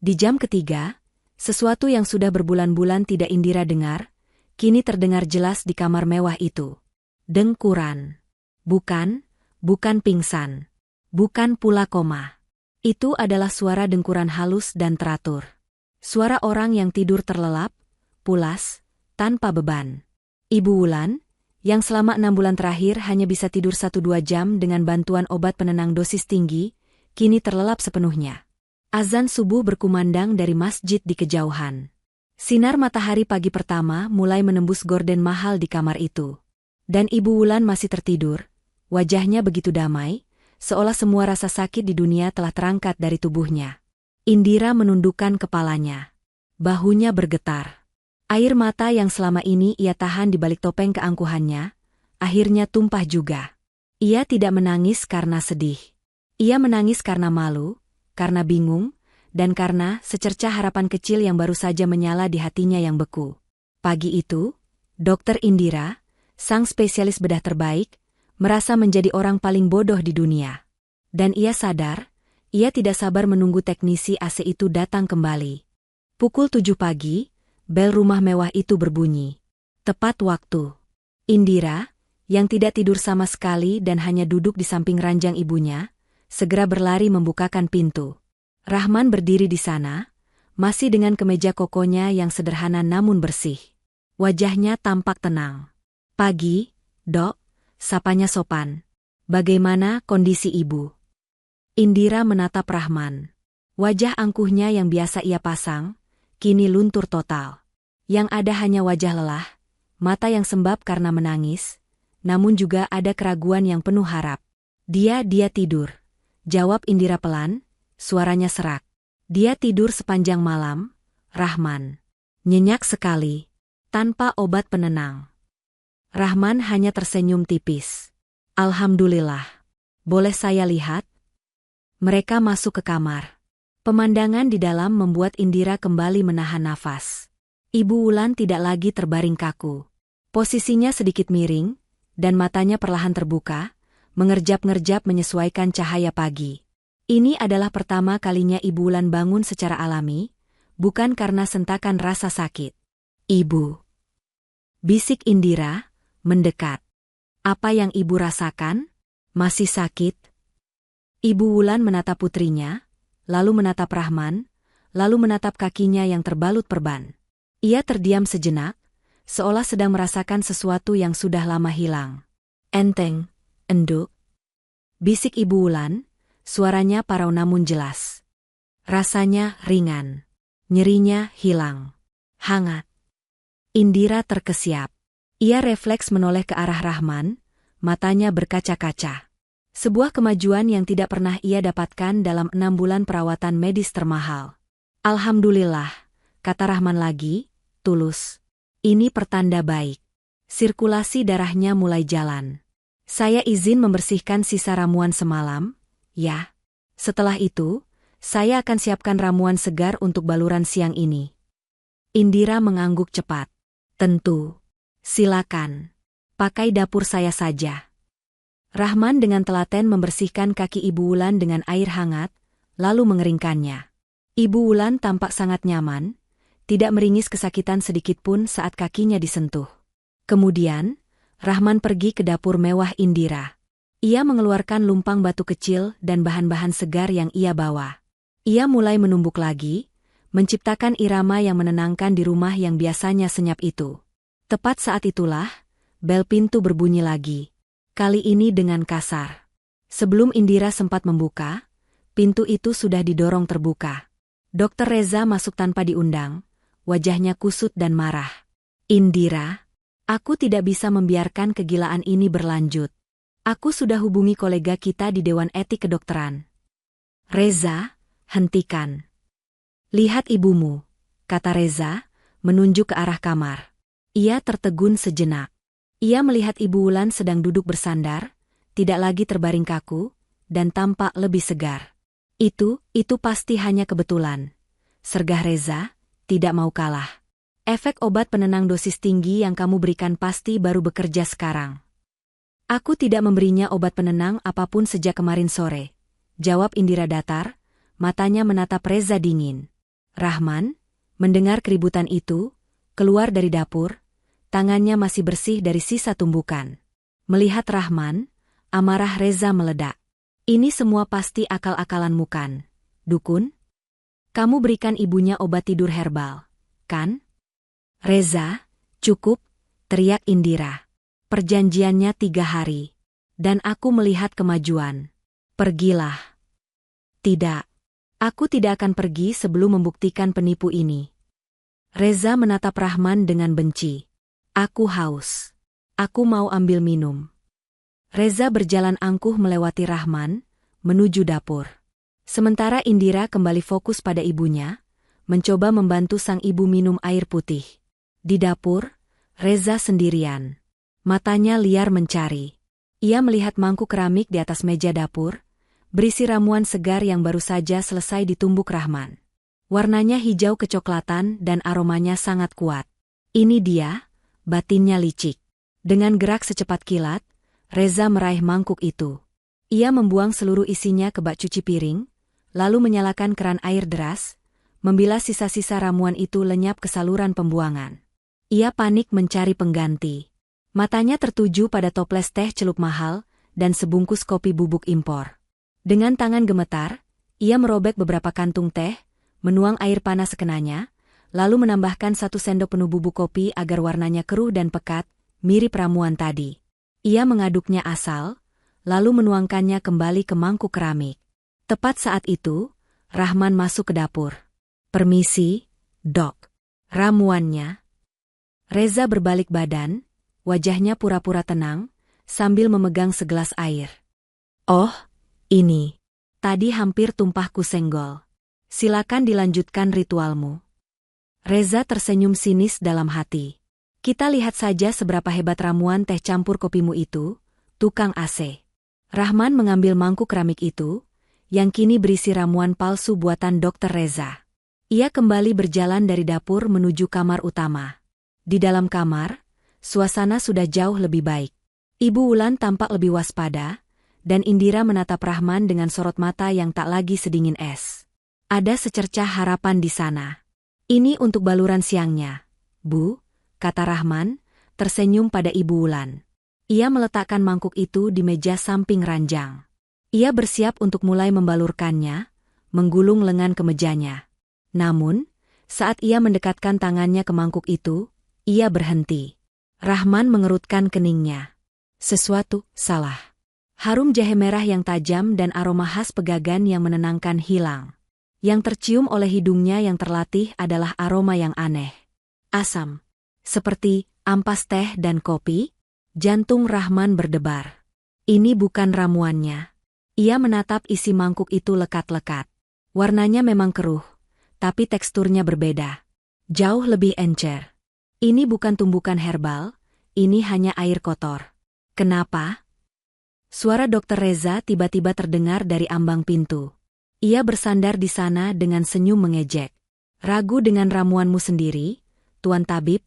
Di jam ketiga, sesuatu yang sudah berbulan-bulan tidak Indira dengar, kini terdengar jelas di kamar mewah itu. Dengkuran. Bukan pingsan. Bukan pula koma. Itu adalah suara dengkuran halus dan teratur. Suara orang yang tidur terlelap, pulas, tanpa beban. Ibu Wulan, yang selama 6 bulan terakhir hanya bisa tidur 1-2 jam dengan bantuan obat penenang dosis tinggi, kini terlelap sepenuhnya. Azan subuh berkumandang dari masjid di kejauhan. Sinar matahari pagi pertama mulai menembus gorden mahal di kamar itu. Dan Ibu Wulan masih tertidur, wajahnya begitu damai, seolah semua rasa sakit di dunia telah terangkat dari tubuhnya. Indira menundukkan kepalanya. Bahunya bergetar. Air mata yang selama ini ia tahan di balik topeng keangkuhannya, akhirnya tumpah juga. Ia tidak menangis karena sedih. Ia menangis karena malu, karena bingung, dan karena secercah harapan kecil yang baru saja menyala di hatinya yang beku. Pagi itu, Dokter Indira, sang spesialis bedah terbaik, merasa menjadi orang paling bodoh di dunia. Dan ia sadar, ia tidak sabar menunggu teknisi AC itu datang kembali. Pukul 7 pagi, bel rumah mewah itu berbunyi. Tepat waktu. Indira, yang tidak tidur sama sekali dan hanya duduk di samping ranjang ibunya, segera berlari membukakan pintu. Rahman berdiri di sana, masih dengan kemeja kokonya yang sederhana namun bersih. Wajahnya tampak tenang. Pagi, Dok, sapanya sopan. Bagaimana kondisi ibu? Indira menatap Rahman. Wajah angkuhnya yang biasa ia pasang, kini luntur total. Yang ada hanya wajah lelah, mata yang sembab karena menangis, namun juga ada keraguan yang penuh harap. Dia tidur. Jawab Indira pelan, suaranya serak. Dia tidur sepanjang malam, Rahman. Nyenyak sekali, tanpa obat penenang. Rahman hanya tersenyum tipis. Alhamdulillah. Boleh saya lihat? Mereka masuk ke kamar. Pemandangan di dalam membuat Indira kembali menahan nafas. Ibu Wulan tidak lagi terbaring kaku. Posisinya sedikit miring, dan matanya perlahan terbuka, mengerjap-ngerjap menyesuaikan cahaya pagi. Ini adalah pertama kalinya Ibu Wulan bangun secara alami, bukan karena sentakan rasa sakit. Ibu. Bisik Indira, mendekat. Apa yang ibu rasakan? Masih sakit? Ibu Wulan menatap putrinya, lalu menatap Rahman, lalu menatap kakinya yang terbalut perban. Ia terdiam sejenak, seolah sedang merasakan sesuatu yang sudah lama hilang. Enteng, enduk. Bisik Ibu Wulan, suaranya parau namun jelas. Rasanya ringan. Nyerinya hilang. Hangat. Indira terkesiap. Ia refleks menoleh ke arah Rahman, matanya berkaca-kaca. Sebuah kemajuan yang tidak pernah ia dapatkan dalam 6 bulan perawatan medis termahal. Alhamdulillah, kata Rahman lagi, tulus. Ini pertanda baik. Sirkulasi darahnya mulai jalan. Saya izin membersihkan sisa ramuan semalam, ya. Setelah itu, saya akan siapkan ramuan segar untuk baluran siang ini. Indira mengangguk cepat. Tentu. Silakan. Pakai dapur saya saja. Rahman dengan telaten membersihkan kaki Ibu Wulan dengan air hangat, lalu mengeringkannya. Ibu Wulan tampak sangat nyaman, tidak meringis kesakitan sedikitpun saat kakinya disentuh. Kemudian, Rahman pergi ke dapur mewah Indira. Ia mengeluarkan lumpang batu kecil dan bahan-bahan segar yang ia bawa. Ia mulai menumbuk lagi, menciptakan irama yang menenangkan di rumah yang biasanya senyap itu. Tepat saat itulah, bel pintu berbunyi lagi. Kali ini dengan kasar. Sebelum Indira sempat membuka, pintu itu sudah didorong terbuka. Dokter Reza masuk tanpa diundang, wajahnya kusut dan marah. Indira, aku tidak bisa membiarkan kegilaan ini berlanjut. Aku sudah hubungi kolega kita di Dewan Etik Kedokteran. Reza, hentikan. Lihat ibumu, kata Reza, menunjuk ke arah kamar. Ia tertegun sejenak. Ia melihat Ibu Wulan sedang duduk bersandar, tidak lagi terbaring kaku, dan tampak lebih segar. Itu pasti hanya kebetulan. Sergah Reza, tidak mau kalah. Efek obat penenang dosis tinggi yang kamu berikan pasti baru bekerja sekarang. Aku tidak memberinya obat penenang apapun sejak kemarin sore, jawab Indira datar, matanya menatap Reza dingin. Rahman, mendengar keributan itu, keluar dari dapur, tangannya masih bersih dari sisa tumbukan. Melihat Rahman, amarah Reza meledak. Ini semua pasti akal-akalanmu kan, dukun? Kamu berikan ibunya obat tidur herbal, kan? Reza, cukup, teriak Indira. Perjanjiannya 3 hari. Dan aku melihat kemajuan. Pergilah. Tidak. Aku tidak akan pergi sebelum membuktikan penipu ini. Reza menatap Rahman dengan benci. Aku haus. Aku mau ambil minum. Reza berjalan angkuh melewati Rahman, menuju dapur. Sementara Indira kembali fokus pada ibunya, mencoba membantu sang ibu minum air putih. Di dapur, Reza sendirian. Matanya liar mencari. Ia melihat mangkuk keramik di atas meja dapur, berisi ramuan segar yang baru saja selesai ditumbuk Rahman. Warnanya hijau kecoklatan dan aromanya sangat kuat. Ini dia, batinnya licik. Dengan gerak secepat kilat, Reza meraih mangkuk itu. Ia membuang seluruh isinya ke bak cuci piring, lalu menyalakan keran air deras, membilas sisa-sisa ramuan itu lenyap ke saluran pembuangan. Ia panik mencari pengganti. Matanya tertuju pada toples teh celup mahal dan sebungkus kopi bubuk impor. Dengan tangan gemetar, ia merobek beberapa kantung teh, menuang air panas sekenanya, lalu menambahkan 1 sendok penuh bubuk kopi agar warnanya keruh dan pekat, mirip ramuan tadi. Ia mengaduknya asal, lalu menuangkannya kembali ke mangkuk keramik. Tepat saat itu, Rahman masuk ke dapur. "Permisi, Dok. Ramuannya." Reza berbalik badan, wajahnya pura-pura tenang, sambil memegang segelas air. "Oh, ini. Tadi hampir tumpah ku senggol. Silakan dilanjutkan ritualmu." Reza tersenyum sinis dalam hati. "Kita lihat saja seberapa hebat ramuan teh campur kopimu itu, tukang AC." Rahman mengambil mangkuk keramik itu, yang kini berisi ramuan palsu buatan Dr. Reza. Ia kembali berjalan dari dapur menuju kamar utama. Di dalam kamar, suasana sudah jauh lebih baik. Ibu Wulan tampak lebih waspada, dan Indira menatap Rahman dengan sorot mata yang tak lagi sedingin es. Ada secercah harapan di sana. "Ini untuk baluran siangnya, Bu," kata Rahman, tersenyum pada Ibu Wulan. Ia meletakkan mangkuk itu di meja samping ranjang. Ia bersiap untuk mulai membalurkannya, menggulung lengan ke mejanya. Namun, saat ia mendekatkan tangannya ke mangkuk itu, ia berhenti. Rahman mengerutkan keningnya. Sesuatu salah. Harum jahe merah yang tajam dan aroma khas pegagan yang menenangkan hilang. Yang tercium oleh hidungnya yang terlatih adalah aroma yang aneh. Asam. Seperti ampas teh dan kopi. Jantung Rahman berdebar. Ini bukan ramuannya. Ia menatap isi mangkuk itu lekat-lekat. Warnanya memang keruh, tapi teksturnya berbeda. Jauh lebih encer. Ini bukan tumbukan herbal, ini hanya air kotor. "Kenapa?" Suara Dr. Reza tiba-tiba terdengar dari ambang pintu. Ia bersandar di sana dengan senyum mengejek. "Ragu dengan ramuanmu sendiri, Tuan Tabib?"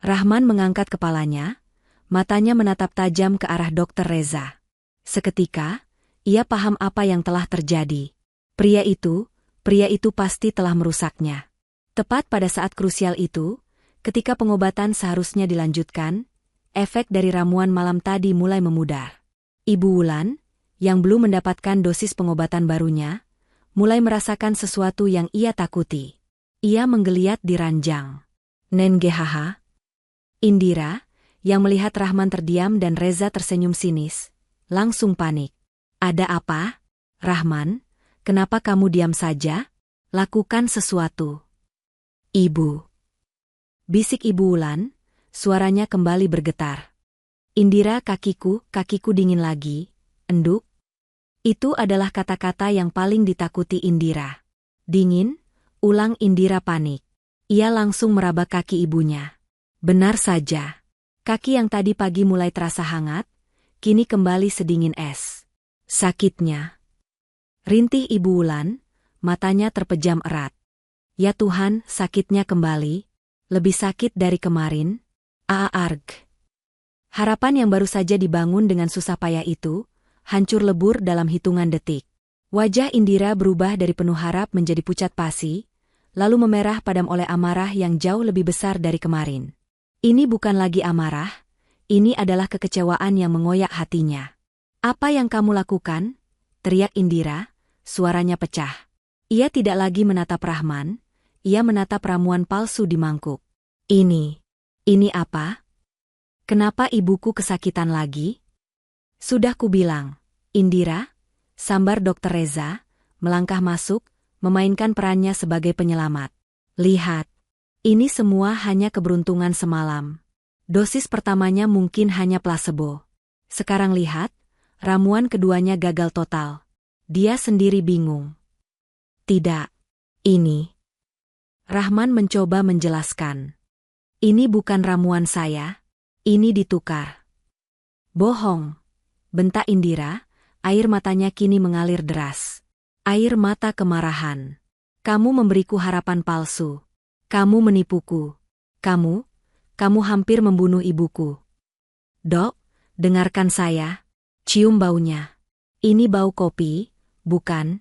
Rahman mengangkat kepalanya, matanya menatap tajam ke arah Dr. Reza. Seketika, ia paham apa yang telah terjadi. Pria itu pasti telah merusaknya. Tepat pada saat krusial itu, ketika pengobatan seharusnya dilanjutkan, efek dari ramuan malam tadi mulai memudar. Ibu Wulan, yang belum mendapatkan dosis pengobatan barunya, mulai merasakan sesuatu yang ia takuti. Ia menggeliat di ranjang. "Nengehaha." Indira, yang melihat Rahman terdiam dan Reza tersenyum sinis, langsung panik. "Ada apa? Rahman, kenapa kamu diam saja? Lakukan sesuatu." "Ibu." Bisik Ibu Wulan, suaranya kembali bergetar. "Indira, kakiku dingin lagi, enduk." Itu adalah kata-kata yang paling ditakuti Indira. "Dingin?" ulang Indira panik. Ia langsung meraba kaki ibunya. Benar saja. Kaki yang tadi pagi mulai terasa hangat, kini kembali sedingin es. "Sakitnya?" rintih Ibu Wulan, matanya terpejam erat. "Ya Tuhan, sakitnya kembali. Lebih sakit dari kemarin." Arg. Harapan yang baru saja dibangun dengan susah payah itu, hancur lebur dalam hitungan detik. Wajah Indira berubah dari penuh harap menjadi pucat pasi, lalu memerah padam oleh amarah yang jauh lebih besar dari kemarin. Ini bukan lagi amarah, ini adalah kekecewaan yang mengoyak hatinya. "Apa yang kamu lakukan?" teriak Indira, suaranya pecah. Ia tidak lagi menatap Rahman, ia menatap ramuan palsu di mangkuk. Ini apa? Kenapa ibuku kesakitan lagi?" "Sudah kubilang, Indira," sambar Dr. Reza, melangkah masuk, memainkan perannya sebagai penyelamat. "Lihat, ini semua hanya keberuntungan semalam. Dosis pertamanya mungkin hanya plasebo. Sekarang lihat, ramuan keduanya gagal total." Dia sendiri bingung. "Tidak, ini..." Rahman mencoba menjelaskan. "Ini bukan ramuan saya, ini ditukar." "Bohong," bentak Indira, air matanya kini mengalir deras. Air mata kemarahan. "Kamu memberiku harapan palsu. Kamu menipuku. Kamu hampir membunuh ibuku." "Dok, dengarkan saya. Cium baunya. Ini bau kopi, bukan?"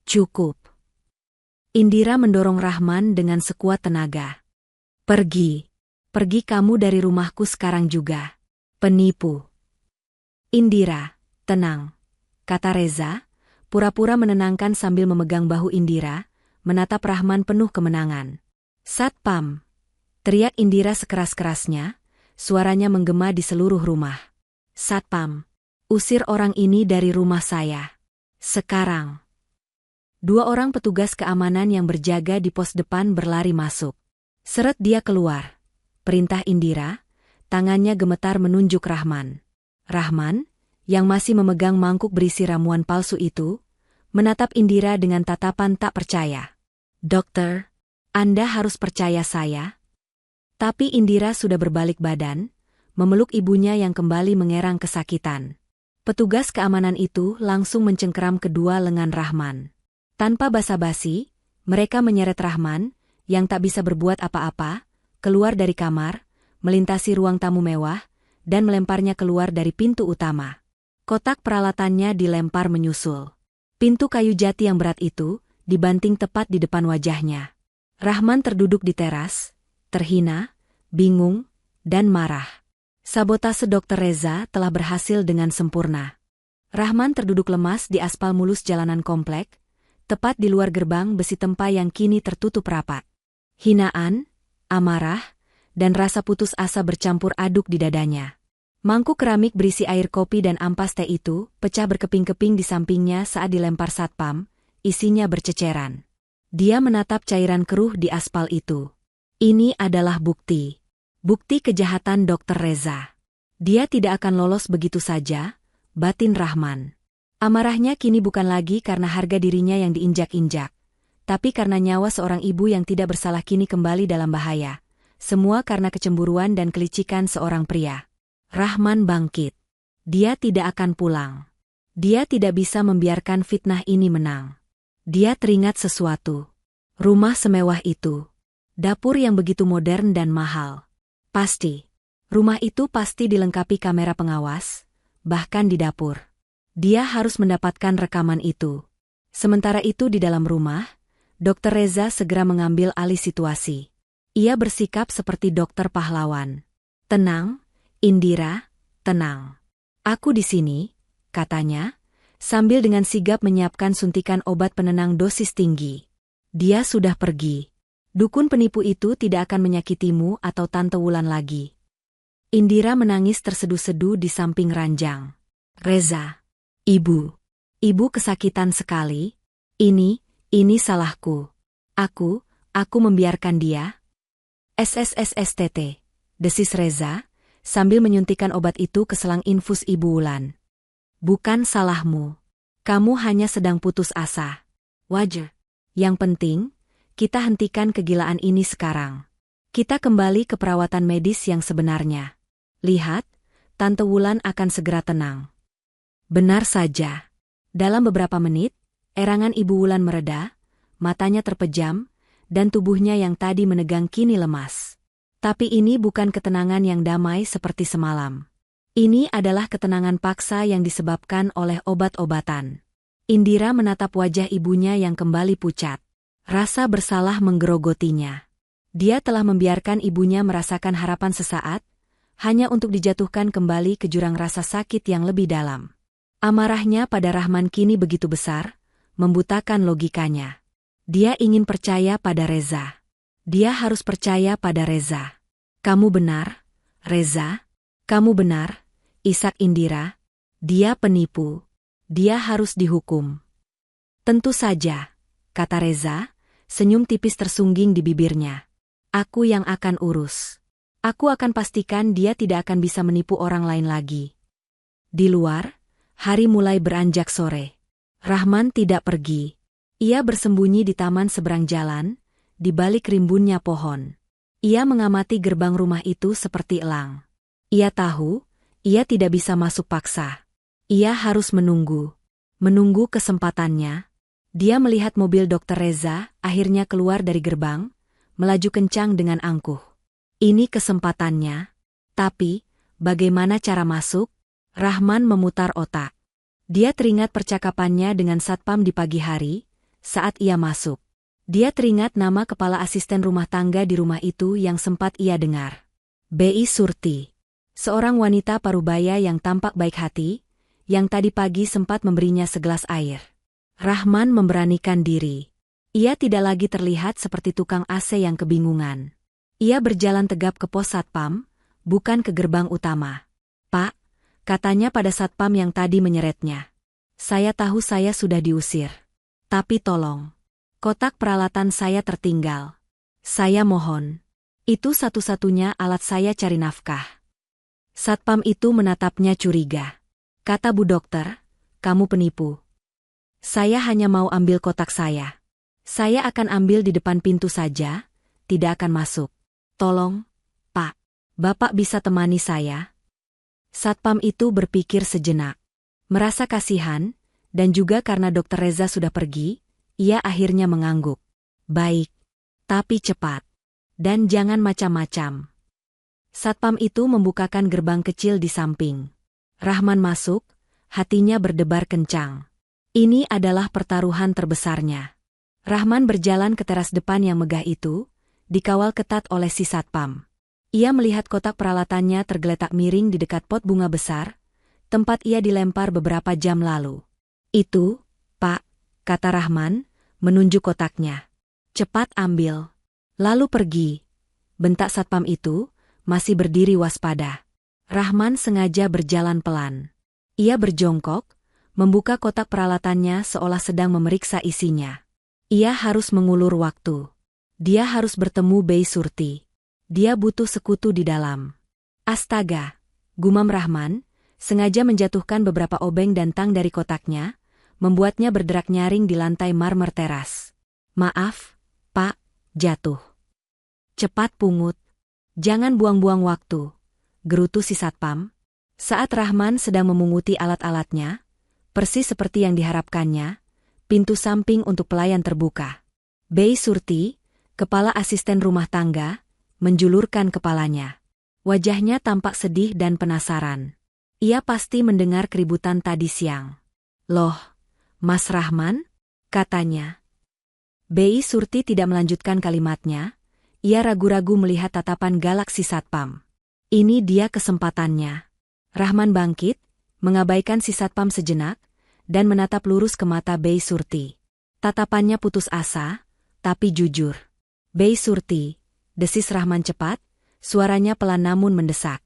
"Cukup." Indira mendorong Rahman dengan sekuat tenaga. Pergi kamu dari rumahku sekarang juga. Penipu." "Indira, tenang," kata Reza, pura-pura menenangkan sambil memegang bahu Indira, menatap Rahman penuh kemenangan. "Satpam!" teriak Indira sekeras-kerasnya, suaranya menggema di seluruh rumah. "Satpam, Usir orang ini dari rumah saya. Sekarang. Dua orang petugas keamanan yang berjaga di pos depan berlari masuk. Seret dia keluar. Perintah Indira, tangannya gemetar menunjuk Rahman. Rahman, yang masih memegang mangkuk berisi ramuan palsu itu, menatap Indira dengan tatapan tak percaya. Dokter, Anda harus percaya saya. Tapi Indira sudah berbalik badan, memeluk ibunya yang kembali mengerang kesakitan. Petugas keamanan itu langsung mencengkeram kedua lengan Rahman. Tanpa basa-basi, mereka menyeret Rahman, yang tak bisa berbuat apa-apa, keluar dari kamar, melintasi ruang tamu mewah, dan melemparnya keluar dari pintu utama. Kotak peralatannya dilempar menyusul. Pintu kayu jati yang berat itu dibanting tepat di depan wajahnya. Rahman terduduk di teras, terhina, bingung, dan marah. Sabotase Dr. Reza telah berhasil dengan sempurna. Rahman terduduk lemas di aspal mulus jalanan komplek, tepat di luar gerbang besi tempa yang kini tertutup rapat. Hinaan, amarah, dan rasa putus asa bercampur aduk di dadanya. Mangkuk keramik berisi air kopi dan ampas teh itu pecah berkeping-keping di sampingnya saat dilempar satpam, isinya berceceran. Dia menatap cairan keruh di aspal itu. Ini adalah bukti. Bukti kejahatan Dr. Reza. Dia tidak akan lolos begitu saja, batin Rahman. Amarahnya kini bukan lagi karena harga dirinya yang diinjak-injak, tapi karena nyawa seorang ibu yang tidak bersalah kini kembali dalam bahaya. Semua karena kecemburuan dan kelicikan seorang pria. Rahman bangkit. Dia tidak akan pulang. Dia tidak bisa membiarkan fitnah ini menang. Dia teringat sesuatu. Rumah semewah itu. Dapur yang begitu modern dan mahal. Pasti. Rumah itu pasti dilengkapi kamera pengawas, bahkan di dapur. Dia harus mendapatkan rekaman itu. Sementara itu di dalam rumah, Dr. Reza segera mengambil alih situasi. Ia bersikap seperti dokter pahlawan. Tenang, Indira, tenang. Aku di sini, katanya, sambil dengan sigap menyiapkan suntikan obat penenang dosis tinggi. Dia sudah pergi. Dukun penipu itu tidak akan menyakitimu atau Tante Wulan lagi. Indira menangis terseduh-seduh di samping ranjang. Reza. Ibu kesakitan sekali. Ini salahku. Aku membiarkan dia. SSSSTT, desis Reza, sambil menyuntikkan obat itu ke selang infus Ibu Wulan. Bukan salahmu. Kamu hanya sedang putus asa. Wajar. Yang penting, kita hentikan kegilaan ini sekarang. Kita kembali ke perawatan medis yang sebenarnya. Lihat, Tante Wulan akan segera tenang. Benar saja. Dalam beberapa menit, erangan Ibu Wulan mereda, matanya terpejam, dan tubuhnya yang tadi menegang kini lemas. Tapi ini bukan ketenangan yang damai seperti semalam. Ini adalah ketenangan paksa yang disebabkan oleh obat-obatan. Indira menatap wajah ibunya yang kembali pucat. Rasa bersalah menggerogotinya. Dia telah membiarkan ibunya merasakan harapan sesaat, hanya untuk dijatuhkan kembali ke jurang rasa sakit yang lebih dalam. Amarahnya pada Rahman kini begitu besar, membutakan logikanya. Dia ingin percaya pada Reza. Dia harus percaya pada Reza. Kamu benar, Reza. Kamu benar, isak Indira. Dia penipu. Dia harus dihukum. Tentu saja, kata Reza, senyum tipis tersungging di bibirnya. Aku yang akan urus. Aku akan pastikan dia tidak akan bisa menipu orang lain lagi. Di luar, hari mulai beranjak sore. Rahman tidak pergi. Ia bersembunyi di taman seberang jalan, di balik rimbunnya pohon. Ia mengamati gerbang rumah itu seperti elang. Ia tahu, ia tidak bisa masuk paksa. Ia harus menunggu. Menunggu kesempatannya. Dia melihat mobil Dr. Reza akhirnya keluar dari gerbang, melaju kencang dengan angkuh. Ini kesempatannya. Tapi, bagaimana cara masuk? Rahman memutar otak. Dia teringat percakapannya dengan satpam di pagi hari, saat ia masuk. Dia teringat nama kepala asisten rumah tangga di rumah itu yang sempat ia dengar. B.I. Surti. Seorang wanita parubaya yang tampak baik hati, yang tadi pagi sempat memberinya segelas air. Rahman memberanikan diri. Ia tidak lagi terlihat seperti tukang AC yang kebingungan. Ia berjalan tegap ke pos satpam, bukan ke gerbang utama. Pak, katanya pada satpam yang tadi menyeretnya. Saya tahu saya sudah diusir. Tapi tolong. Kotak peralatan saya tertinggal. Saya mohon. Itu satu-satunya alat saya cari nafkah. Satpam itu menatapnya curiga. Kata Bu Dokter, kamu penipu. Saya hanya mau ambil kotak saya. Saya akan ambil di depan pintu saja, tidak akan masuk. Tolong, Pak. Bapak bisa temani saya? Satpam itu berpikir sejenak. Merasa kasihan, dan juga karena Dokter Reza sudah pergi, ia akhirnya mengangguk. Baik, tapi cepat. Dan jangan macam-macam. Satpam itu membukakan gerbang kecil di samping. Rahman masuk, hatinya berdebar kencang. Ini adalah pertaruhan terbesarnya. Rahman berjalan ke teras depan yang megah itu, dikawal ketat oleh si satpam. Ia melihat kotak peralatannya tergeletak miring di dekat pot bunga besar, tempat ia dilempar beberapa jam lalu. Itu, Pak, kata Rahman, menunjuk kotaknya. Cepat ambil. Lalu pergi. Bentak satpam itu, masih berdiri waspada. Rahman sengaja berjalan pelan. Ia berjongkok, membuka kotak peralatannya seolah sedang memeriksa isinya. Ia harus mengulur waktu. Dia harus bertemu Bei Surti. Dia butuh sekutu di dalam. Astaga, gumam Rahman, sengaja menjatuhkan beberapa obeng dan tang dari kotaknya, membuatnya berderak nyaring di lantai marmer teras. Maaf, Pak, jatuh. Cepat pungut. Jangan buang-buang waktu, gerutu si satpam. Saat Rahman sedang memunguti alat-alatnya, persis seperti yang diharapkannya, pintu samping untuk pelayan terbuka. Bei Surti, kepala asisten rumah tangga, menjulurkan kepalanya. Wajahnya tampak sedih dan penasaran. Ia pasti mendengar keributan tadi siang. Loh, Mas Rahman? Katanya. Bei Surti tidak melanjutkan kalimatnya. Ia ragu-ragu melihat tatapan galak si satpam. Ini dia kesempatannya. Rahman bangkit, mengabaikan si satpam sejenak, dan menatap lurus ke mata Bei Surti. Tatapannya putus asa, tapi jujur. Bei Surti, desis Rahman cepat, suaranya pelan namun mendesak.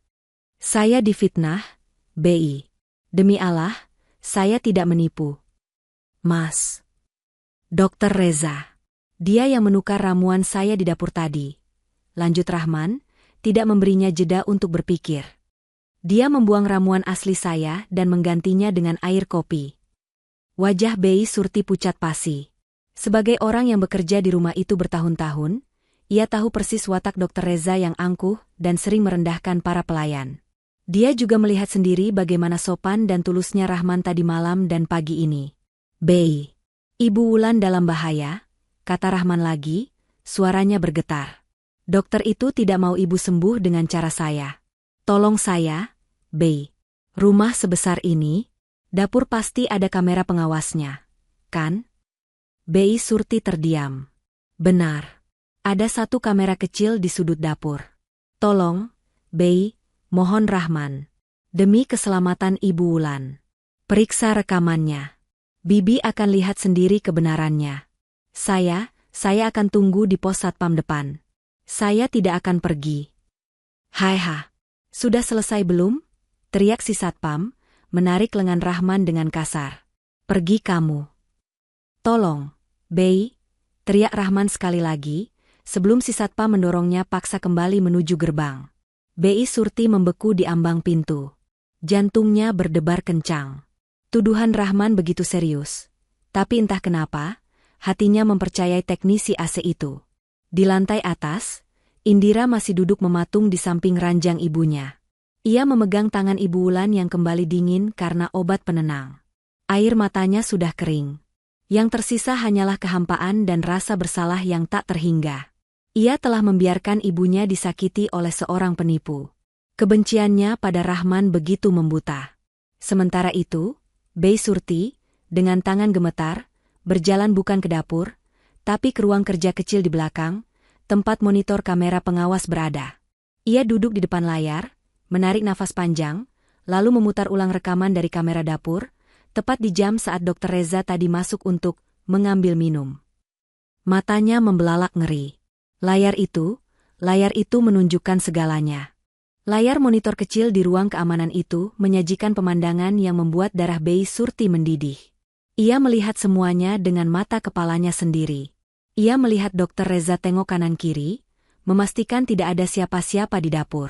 Saya difitnah, Bei. Demi Allah, saya tidak menipu. Mas. Dokter Reza. Dia yang menukar ramuan saya di dapur tadi. Lanjut Rahman, tidak memberinya jeda untuk berpikir. Dia membuang ramuan asli saya dan menggantinya dengan air kopi. Wajah Bei Surti pucat pasi. Sebagai orang yang bekerja di rumah itu bertahun-tahun, ia tahu persis watak Dokter Reza yang angkuh dan sering merendahkan para pelayan. Dia juga melihat sendiri bagaimana sopan dan tulusnya Rahman tadi malam dan pagi ini. Bei, Ibu Wulan dalam bahaya, kata Rahman lagi, suaranya bergetar. Dokter itu tidak mau ibu sembuh dengan cara saya. Tolong saya, Bei. Rumah sebesar ini, dapur pasti ada kamera pengawasnya, kan? Bei Surti terdiam. Benar. Ada satu kamera kecil di sudut dapur. Tolong, Bei, mohon Rahman. Demi keselamatan Ibu Wulan. Periksa rekamannya. Bibi akan lihat sendiri kebenarannya. Saya akan tunggu di pos satpam depan. Saya tidak akan pergi. Haiha. Sudah selesai belum? Teriak si satpam, menarik lengan Rahman dengan kasar. Pergi kamu. Tolong, Bei, teriak Rahman sekali lagi, sebelum si satpam mendorongnya paksa kembali menuju gerbang. Bei Surti membeku di ambang pintu. Jantungnya berdebar kencang. Tuduhan Rahman begitu serius. Tapi entah kenapa, hatinya mempercayai teknisi AC itu. Di lantai atas, Indira masih duduk mematung di samping ranjang ibunya. Ia memegang tangan Ibu Wulan yang kembali dingin karena obat penenang. Air matanya sudah kering. Yang tersisa hanyalah kehampaan dan rasa bersalah yang tak terhingga. Ia telah membiarkan ibunya disakiti oleh seorang penipu. Kebenciannya pada Rahman begitu membuta. Sementara itu, Bei Surti, dengan tangan gemetar, berjalan bukan ke dapur, tapi ke ruang kerja kecil di belakang, tempat monitor kamera pengawas berada. Ia duduk di depan layar, menarik nafas panjang, lalu memutar ulang rekaman dari kamera dapur, tepat di jam saat Dokter Reza tadi masuk untuk mengambil minum. Matanya membelalak ngeri. Layar itu menunjukkan segalanya. Layar monitor kecil di ruang keamanan itu menyajikan pemandangan yang membuat darah Bei Surti mendidih. Ia melihat semuanya dengan mata kepalanya sendiri. Ia melihat Dr. Reza tengok kanan-kiri, memastikan tidak ada siapa-siapa di dapur.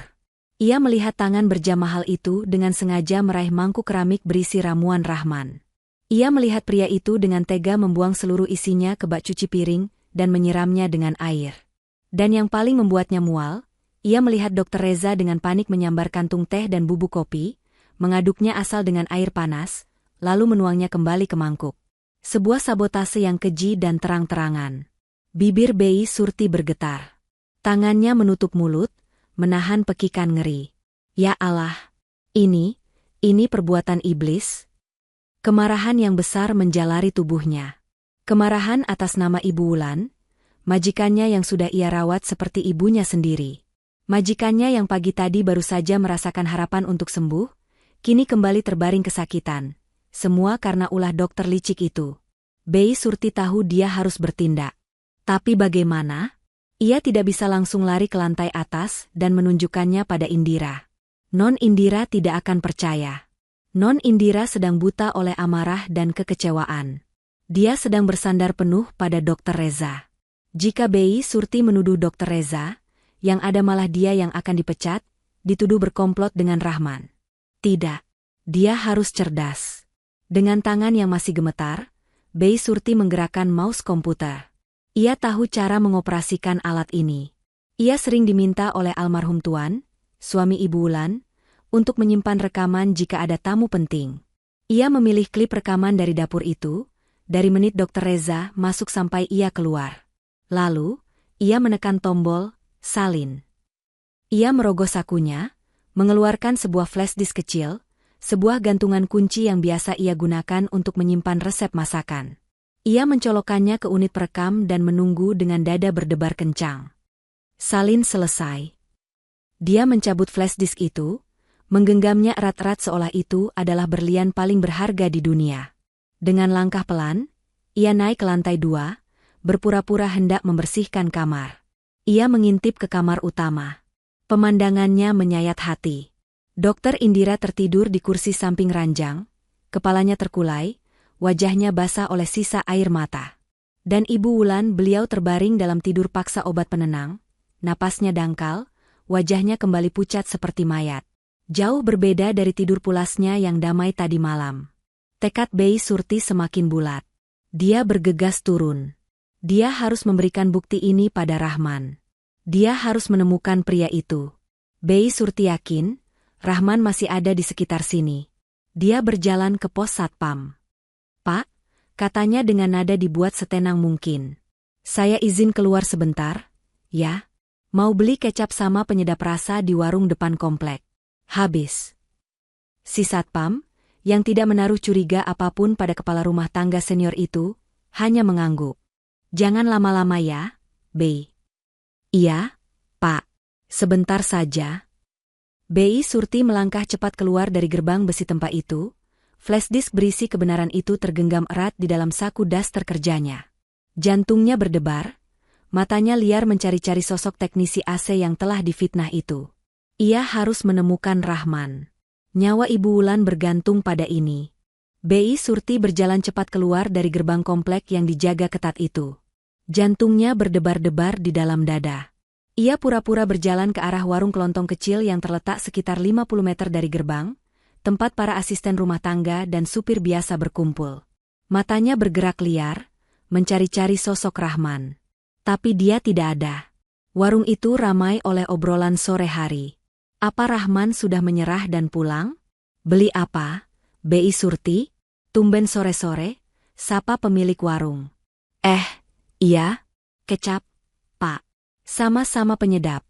Ia melihat tangan berjam mahal itu dengan sengaja meraih mangkuk keramik berisi ramuan Rahman. Ia melihat pria itu dengan tega membuang seluruh isinya ke bak cuci piring dan menyiramnya dengan air. Dan yang paling membuatnya mual, ia melihat Dr. Reza dengan panik menyambar kantung teh dan bubuk kopi, mengaduknya asal dengan air panas, lalu menuangnya kembali ke mangkuk. Sebuah sabotase yang keji dan terang-terangan. Bibir Bei Surti bergetar. Tangannya menutup mulut, menahan pekikan ngeri. Ya Allah! Ini perbuatan iblis. Kemarahan yang besar menjalari tubuhnya. Kemarahan atas nama Ibu Wulan, majikannya yang sudah ia rawat seperti ibunya sendiri. Majikannya yang pagi tadi baru saja merasakan harapan untuk sembuh, kini kembali terbaring kesakitan. Semua karena ulah dokter licik itu. Bei Surti tahu dia harus bertindak. Tapi bagaimana? Ia tidak bisa langsung lari ke lantai atas dan menunjukkannya pada Indira. Non Indira tidak akan percaya. Non Indira sedang buta oleh amarah dan kekecewaan. Dia sedang bersandar penuh pada Dr. Reza. Jika Bei Surti menuduh Dr. Reza, yang ada malah dia yang akan dipecat, dituduh berkomplot dengan Rahman. Tidak. Dia harus cerdas. Dengan tangan yang masih gemetar, Bei Surti menggerakkan mouse komputer. Ia tahu cara mengoperasikan alat ini. Ia sering diminta oleh almarhum Tuan, suami Ibu Wulan, untuk menyimpan rekaman jika ada tamu penting. Ia memilih klip rekaman dari dapur itu, dari menit Dr. Reza masuk sampai ia keluar. Lalu, ia menekan tombol salin. Ia merogoh sakunya, mengeluarkan sebuah flash disk kecil, sebuah gantungan kunci yang biasa ia gunakan untuk menyimpan resep masakan. Ia mencolokkannya ke unit perekam dan menunggu dengan dada berdebar kencang. Salin selesai. Dia mencabut flash disk itu, menggenggamnya erat-erat seolah itu adalah berlian paling berharga di dunia. Dengan langkah pelan, ia naik ke lantai 2, berpura-pura hendak membersihkan kamar. Ia mengintip ke kamar utama. Pemandangannya menyayat hati. Dokter Indira tertidur di kursi samping ranjang, kepalanya terkulai, wajahnya basah oleh sisa air mata. Dan Ibu Wulan beliau terbaring dalam tidur paksa obat penenang, napasnya dangkal, wajahnya kembali pucat seperti mayat. Jauh berbeda dari tidur pulasnya yang damai tadi malam. Tekad Bei Surti semakin bulat. Dia bergegas turun. Dia harus memberikan bukti ini pada Rahman. Dia harus menemukan pria itu. Bei Surti yakin, Rahman masih ada di sekitar sini. Dia berjalan ke pos satpam. Pak, katanya dengan nada dibuat setenang mungkin. Saya izin keluar sebentar, ya? Mau beli kecap sama penyedap rasa di warung depan komplek. Habis. Si satpam, yang tidak menaruh curiga apapun pada kepala rumah tangga senior itu, hanya mengangguk. Jangan lama-lama ya, Bei. Iya, Pak. Sebentar saja. Bei Surti melangkah cepat keluar dari gerbang besi tempat itu. Flash disk berisi kebenaran itu tergenggam erat di dalam saku daster kerjanya. Jantungnya berdebar, matanya liar mencari-cari sosok teknisi AC yang telah difitnah itu. Ia harus menemukan Rahman. Nyawa Ibu Wulan bergantung pada ini. Bei Surti berjalan cepat keluar dari gerbang komplek yang dijaga ketat itu. Jantungnya berdebar-debar di dalam dada. Ia pura-pura berjalan ke arah warung kelontong kecil yang terletak sekitar 50 meter dari gerbang, tempat para asisten rumah tangga dan supir biasa berkumpul. Matanya bergerak liar, mencari-cari sosok Rahman. Tapi dia tidak ada. Warung itu ramai oleh obrolan sore hari. Apa Rahman sudah menyerah dan pulang? Beli apa? Bei Surti? Tumben sore-sore? Sapa pemilik warung. Iya, kecap, Pak. Sama-sama penyedap.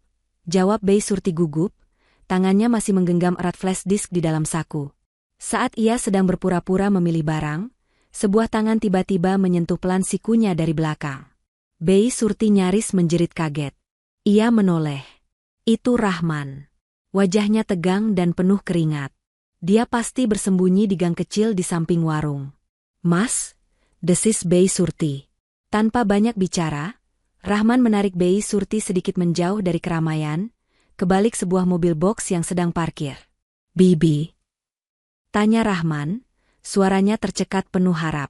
Jawab Bei Surti gugup, tangannya masih menggenggam erat flash disk di dalam saku. Saat ia sedang berpura-pura memilih barang, sebuah tangan tiba-tiba menyentuh pelan sikunya dari belakang. Bei Surti nyaris menjerit kaget. Ia menoleh. Itu Rahman. Wajahnya tegang dan penuh keringat. Dia pasti bersembunyi di gang kecil di samping warung. Mas, desis Bei Surti. Tanpa banyak bicara, Rahman menarik Bei Surti sedikit menjauh dari keramaian, kebalik sebuah mobil box yang sedang parkir. "Bibi?" tanya Rahman, suaranya tercekat penuh harap.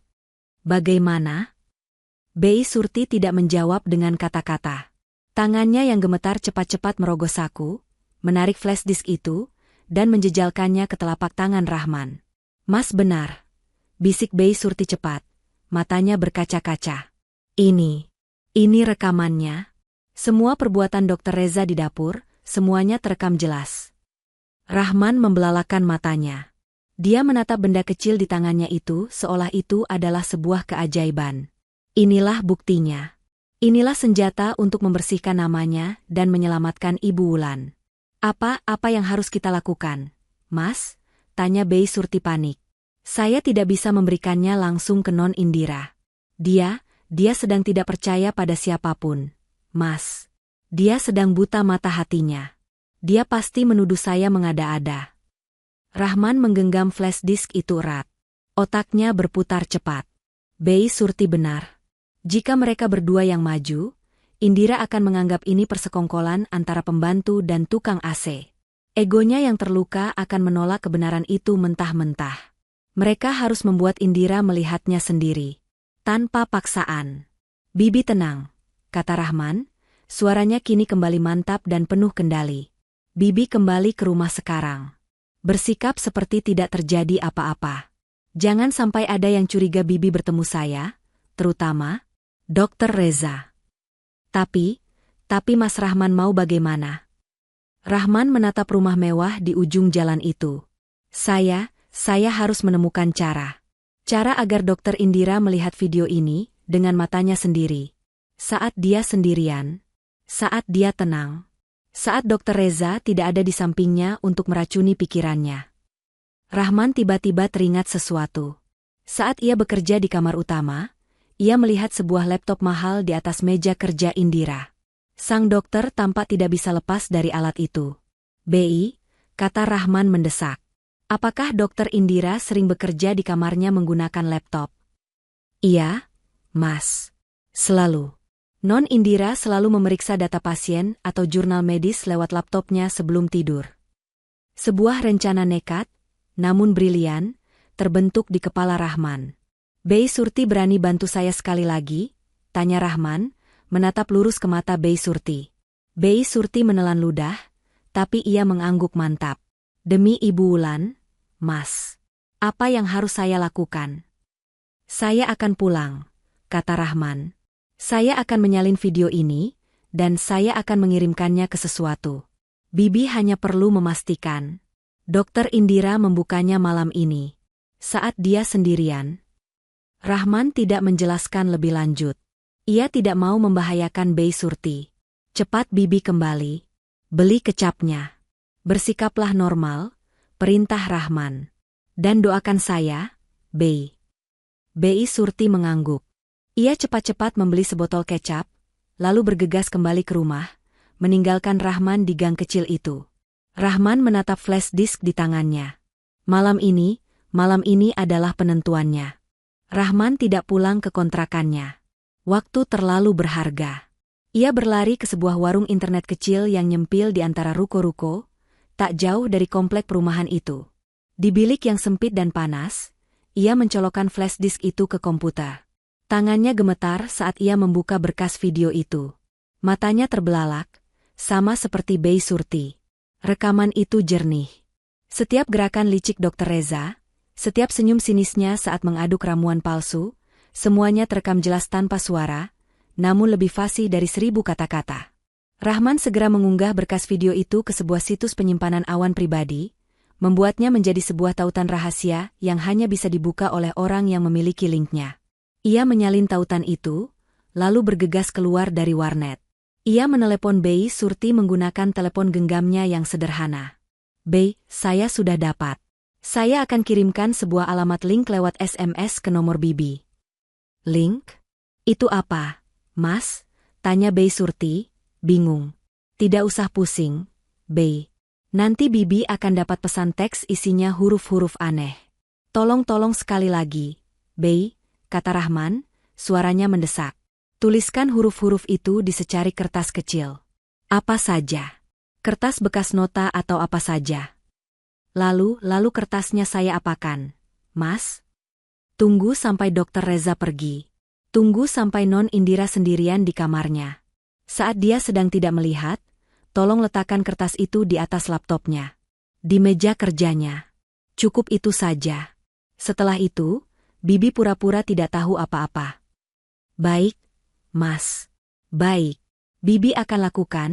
"Bagaimana?" Bei Surti tidak menjawab dengan kata-kata. Tangannya yang gemetar cepat-cepat merogoh saku, menarik flash disk itu, dan menjejalkannya ke telapak tangan Rahman. "Mas benar," bisik Bei Surti cepat, matanya berkaca-kaca. Ini rekamannya. Semua perbuatan Dr. Reza di dapur, semuanya terekam jelas." Rahman membelalakan matanya. Dia menatap benda kecil di tangannya itu seolah itu adalah sebuah keajaiban. "Inilah buktinya. Inilah senjata untuk membersihkan namanya dan menyelamatkan Ibu Wulan." Apa yang harus kita lakukan, Mas?" tanya Bei Surti panik. "Saya tidak bisa memberikannya langsung ke Non Indira. Dia sedang tidak percaya pada siapapun, Mas. Dia sedang buta mata hatinya. Dia pasti menuduh saya mengada-ada." Rahman menggenggam flash disk itu erat. Otaknya berputar cepat. Bei Surti benar. Jika mereka berdua yang maju, Indira akan menganggap ini persekongkolan antara pembantu dan tukang AC. Egonya yang terluka akan menolak kebenaran itu mentah-mentah. Mereka harus membuat Indira melihatnya sendiri, tanpa paksaan. "Bibi tenang," kata Rahman, suaranya kini kembali mantap dan penuh kendali. "Bibi kembali ke rumah sekarang. Bersikap seperti tidak terjadi apa-apa. Jangan sampai ada yang curiga Bibi bertemu saya, terutama Dr. Reza." Tapi Mas Rahman mau bagaimana?" Rahman menatap rumah mewah di ujung jalan itu. Saya harus menemukan cara agar Dr. Indira melihat video ini dengan matanya sendiri. Saat dia sendirian, saat dia tenang, saat Dr. Reza tidak ada di sampingnya untuk meracuni pikirannya. Rahman tiba-tiba teringat sesuatu. Saat ia bekerja di kamar utama, ia melihat sebuah laptop mahal di atas meja kerja Indira. Sang dokter tampak tidak bisa lepas dari alat itu. "Bei," kata Rahman mendesak. "Apakah Dokter Indira sering bekerja di kamarnya menggunakan laptop?" "Iya, Mas. Selalu. Non Indira selalu memeriksa data pasien atau jurnal medis lewat laptopnya sebelum tidur." Sebuah rencana nekat, namun brilian, terbentuk di kepala Rahman. "Bei Surti berani bantu saya sekali lagi?" tanya Rahman, menatap lurus ke mata Bei Surti. Bei Surti menelan ludah, tapi ia mengangguk mantap. "Demi Ibu Wulan, Mas. Apa yang harus saya lakukan?" "Saya akan pulang," kata Rahman. "Saya akan menyalin video ini, dan saya akan mengirimkannya ke sesuatu. Bibi hanya perlu memastikan." Dokter Indira membukanya malam ini. Saat dia sendirian, Rahman tidak menjelaskan lebih lanjut. Ia tidak mau membahayakan Bei Surti. "Cepat Bibi kembali. Beli kecapnya. Bersikaplah normal," perintah Rahman. "Dan doakan saya, Bei." Bei Surti mengangguk. Ia cepat-cepat membeli sebotol kecap, lalu bergegas kembali ke rumah, meninggalkan Rahman di gang kecil itu. Rahman menatap flash disk di tangannya. Malam ini adalah penentuannya. Rahman tidak pulang ke kontrakannya. Waktu terlalu berharga. Ia berlari ke sebuah warung internet kecil yang nyempil di antara ruko-ruko, tak jauh dari komplek perumahan itu. Di bilik yang sempit dan panas, ia mencolokkan flash disk itu ke komputer. Tangannya gemetar saat ia membuka berkas video itu. Matanya terbelalak, sama seperti Bei Surti. Rekaman itu jernih. Setiap gerakan licik Dr. Reza, setiap senyum sinisnya saat mengaduk ramuan palsu, semuanya terekam jelas tanpa suara, namun lebih fasih dari 1000 kata-kata. Rahman segera mengunggah berkas video itu ke sebuah situs penyimpanan awan pribadi, membuatnya menjadi sebuah tautan rahasia yang hanya bisa dibuka oleh orang yang memiliki linknya. Ia menyalin tautan itu, lalu bergegas keluar dari warnet. Ia menelepon Bei Surti menggunakan telepon genggamnya yang sederhana. "Bei, saya sudah dapat. Saya akan kirimkan sebuah alamat link lewat SMS ke nomor Bibi." "Link? Itu apa, Mas?" tanya Bei Surti, bingung. "Tidak usah pusing, Bei. Nanti Bibi akan dapat pesan teks isinya huruf-huruf aneh. Tolong sekali lagi, Bei," kata Rahman, suaranya mendesak. "Tuliskan huruf-huruf itu di secari kertas kecil. Apa saja. Kertas bekas nota atau apa saja. Lalu kertasnya saya apakan, Mas? Tunggu sampai Dokter Reza pergi. Tunggu sampai Non Indira sendirian di kamarnya. Saat dia sedang tidak melihat, tolong letakkan kertas itu di atas laptopnya. Di meja kerjanya. Cukup itu saja. Setelah itu, Bibi pura-pura tidak tahu apa-apa. Baik, Mas. Baik. Bibi akan lakukan,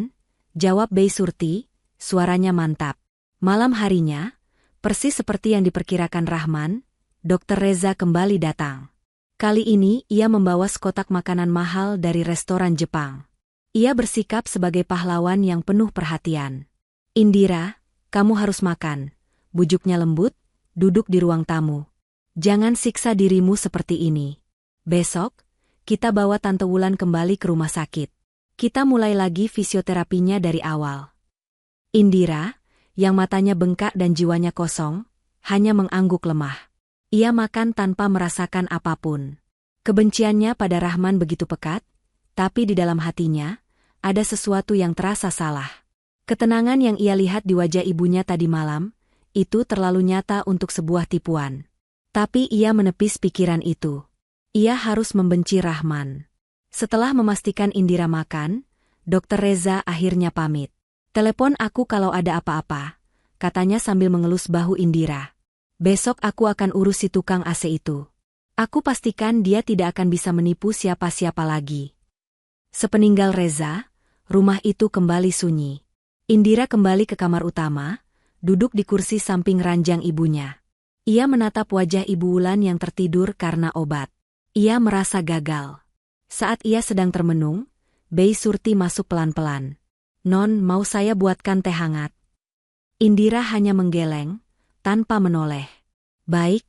jawab Bei Surti, suaranya mantap. Malam harinya, persis seperti yang diperkirakan Rahman, Dokter Reza kembali datang. Kali ini ia membawa sekotak makanan mahal dari restoran Jepang. Ia bersikap sebagai pahlawan yang penuh perhatian. Indira, kamu harus makan, bujuknya lembut, duduk di ruang tamu. Jangan siksa dirimu seperti ini. Besok, kita bawa Tante Wulan kembali ke rumah sakit. Kita mulai lagi fisioterapinya dari awal. Indira, yang matanya bengkak dan jiwanya kosong, hanya mengangguk lemah. Ia makan tanpa merasakan apapun. Kebenciannya pada Rahman begitu pekat, tapi di dalam hatinya, ada sesuatu yang terasa salah. Ketenangan yang ia lihat di wajah ibunya tadi malam, itu terlalu nyata untuk sebuah tipuan. Tapi ia menepis pikiran itu. Ia harus membenci Rahman. Setelah memastikan Indira makan, Dokter Reza akhirnya pamit. Telepon aku kalau ada apa-apa, katanya sambil mengelus bahu Indira. Besok aku akan urus si tukang AC itu. Aku pastikan dia tidak akan bisa menipu siapa-siapa lagi. Sepeninggal Reza, rumah itu kembali sunyi. Indira kembali ke kamar utama, duduk di kursi samping ranjang ibunya. Ia menatap wajah Ibu Wulan yang tertidur karena obat. Ia merasa gagal. Saat ia sedang termenung, Bei Surti masuk pelan-pelan. Non, mau saya buatkan teh hangat? Indira hanya menggeleng, tanpa menoleh. Baik,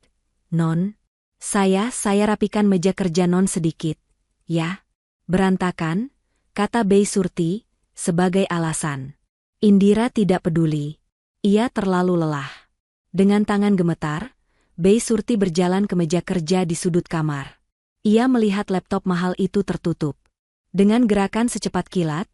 Non. Saya rapikan meja kerja Non sedikit. Ya. Berantakan, kata Bei Surti, sebagai alasan. Indira tidak peduli. Ia terlalu lelah. Dengan tangan gemetar, Bei Surti berjalan ke meja kerja di sudut kamar. Ia melihat laptop mahal itu tertutup. Dengan gerakan secepat kilat,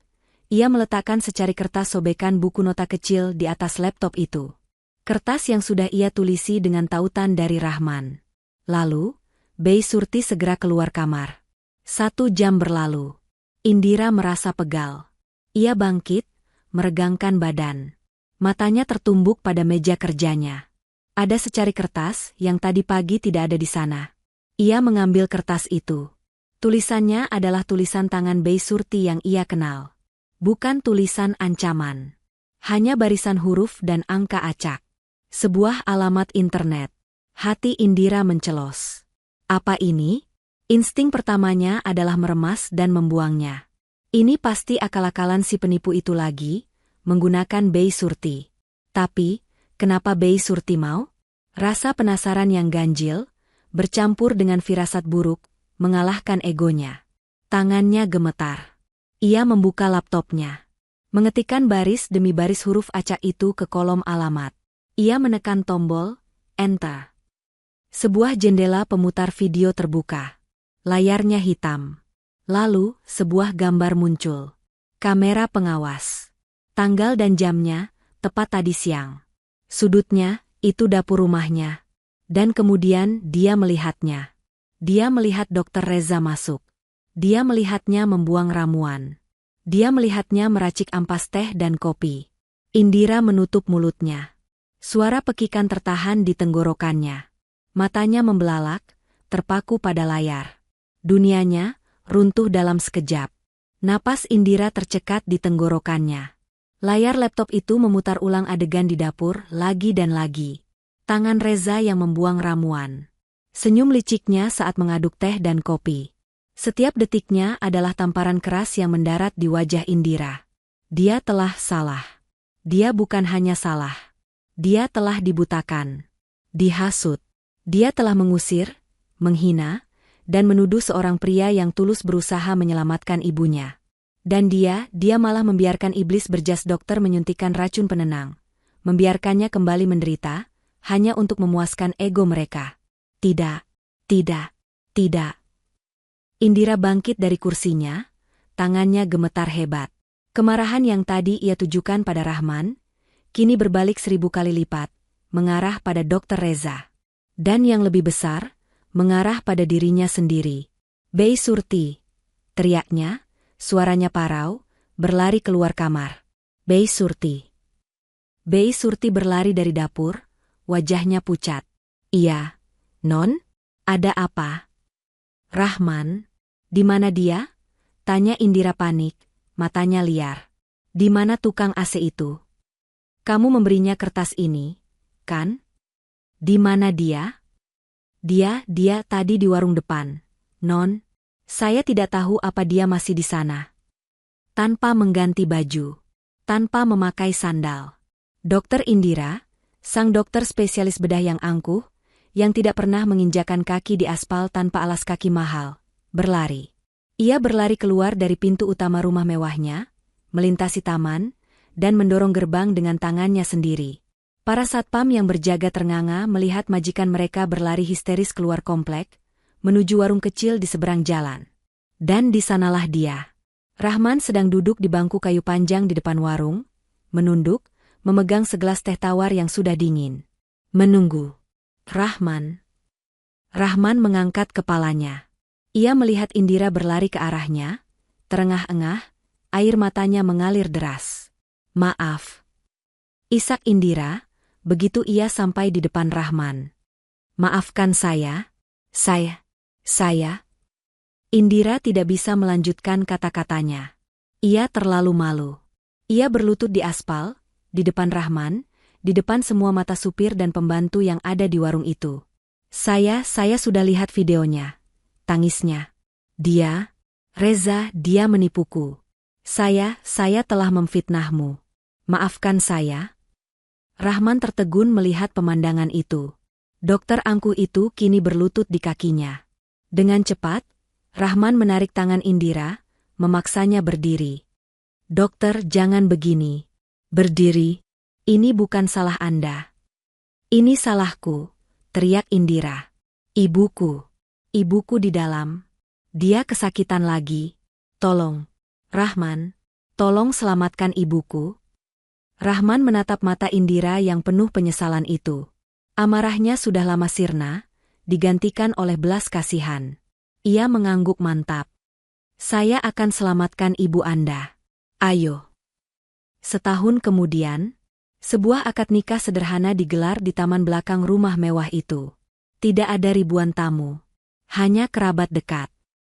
ia meletakkan secari kertas sobekan buku nota kecil di atas laptop itu. Kertas yang sudah ia tulisi dengan tautan dari Rahman. Lalu, Bei Surti segera keluar kamar. 1 jam berlalu. Indira merasa pegal. Ia bangkit, meregangkan badan. Matanya tertumbuk pada meja kerjanya. Ada secari kertas yang tadi pagi tidak ada di sana. Ia mengambil kertas itu. Tulisannya adalah tulisan tangan Bei Surti yang ia kenal. Bukan tulisan ancaman. Hanya barisan huruf dan angka acak. Sebuah alamat internet. Hati Indira mencelos. Apa ini? Insting pertamanya adalah meremas dan membuangnya. Ini pasti akal-akalan si penipu itu lagi, menggunakan Bei Surti. Tapi, kenapa Bei Surti mau? Rasa penasaran yang ganjil, bercampur dengan firasat buruk, mengalahkan egonya. Tangannya gemetar. Ia membuka laptopnya. Mengetikkan baris demi baris huruf acak itu ke kolom alamat. Ia menekan tombol, Enter. Sebuah jendela pemutar video terbuka. Layarnya hitam. Lalu, sebuah gambar muncul. Kamera pengawas. Tanggal dan jamnya, tepat tadi siang. Sudutnya, itu dapur rumahnya. Dan kemudian dia melihatnya. Dia melihat Dokter Reza masuk. Dia melihatnya membuang ramuan. Dia melihatnya meracik ampas teh dan kopi. Indira menutup mulutnya. Suara pekikan tertahan di tenggorokannya. Matanya membelalak, terpaku pada layar. Dunianya runtuh dalam sekejap. Napas Indira tercekat di tenggorokannya. Layar laptop itu memutar ulang adegan di dapur lagi dan lagi. Tangan Reza yang membuang ramuan. Senyum liciknya saat mengaduk teh dan kopi. Setiap detiknya adalah tamparan keras yang mendarat di wajah Indira. Dia telah salah. Dia bukan hanya salah. Dia telah dibutakan. Dihasut. Dia telah mengusir, menghina, dan menuduh seorang pria yang tulus berusaha menyelamatkan ibunya. Dan dia malah membiarkan iblis berjas dokter menyuntikkan racun penenang. Membiarkannya kembali menderita, hanya untuk memuaskan ego mereka. Tidak, tidak, tidak. Indira bangkit dari kursinya, tangannya gemetar hebat. Kemarahan yang tadi ia tujukan pada Rahman, kini berbalik 1000 kali lipat, mengarah pada Dr. Reza. Dan yang lebih besar, mengarah pada dirinya sendiri. "Bei Surti!" teriaknya, suaranya parau, berlari keluar kamar. "Bei Surti!" Bei Surti berlari dari dapur, wajahnya pucat. "Iya, Non? Ada apa?" "Rahman, di mana dia?" tanya Indira panik, matanya liar. "Di mana tukang AC itu? Kamu memberinya kertas ini, kan? Di mana dia?" Dia tadi di warung depan. Non, saya tidak tahu apa dia masih di sana." Tanpa mengganti baju, tanpa memakai sandal. Dokter Indira, sang dokter spesialis bedah yang angkuh, yang tidak pernah menginjakan kaki di aspal tanpa alas kaki mahal, berlari. Ia berlari keluar dari pintu utama rumah mewahnya, melintasi taman, dan mendorong gerbang dengan tangannya sendiri. Para satpam yang berjaga ternganga melihat majikan mereka berlari histeris keluar komplek, menuju warung kecil di seberang jalan. Dan di sanalah dia. Rahman sedang duduk di bangku kayu panjang di depan warung, menunduk, memegang segelas teh tawar yang sudah dingin. Menunggu. Rahman. Rahman mengangkat kepalanya. Ia melihat Indira berlari ke arahnya, terengah-engah, air matanya mengalir deras. "Maaf." Isak Indira, begitu ia sampai di depan Rahman. "Maafkan saya. Saya." Indira tidak bisa melanjutkan kata-katanya. Ia terlalu malu. Ia berlutut di aspal, di depan Rahman, di depan semua mata supir dan pembantu yang ada di warung itu. Saya sudah lihat videonya," tangisnya. Reza, dia menipuku. Saya telah memfitnahmu. Maafkan saya." Rahman tertegun melihat pemandangan itu. Dokter angkuh itu kini berlutut di kakinya. Dengan cepat, Rahman menarik tangan Indira, memaksanya berdiri. "Dokter, jangan begini. Berdiri. Ini bukan salah Anda." "Ini salahku," teriak Indira. Ibuku di dalam. Dia kesakitan lagi. Tolong. Rahman, tolong selamatkan ibuku." Rahman menatap mata Indira yang penuh penyesalan itu. Amarahnya sudah lama sirna, digantikan oleh belas kasihan. Ia mengangguk mantap. "Saya akan selamatkan ibu Anda. Ayo." Setahun kemudian, sebuah akad nikah sederhana digelar di taman belakang rumah mewah itu. Tidak ada ribuan tamu. Hanya kerabat dekat.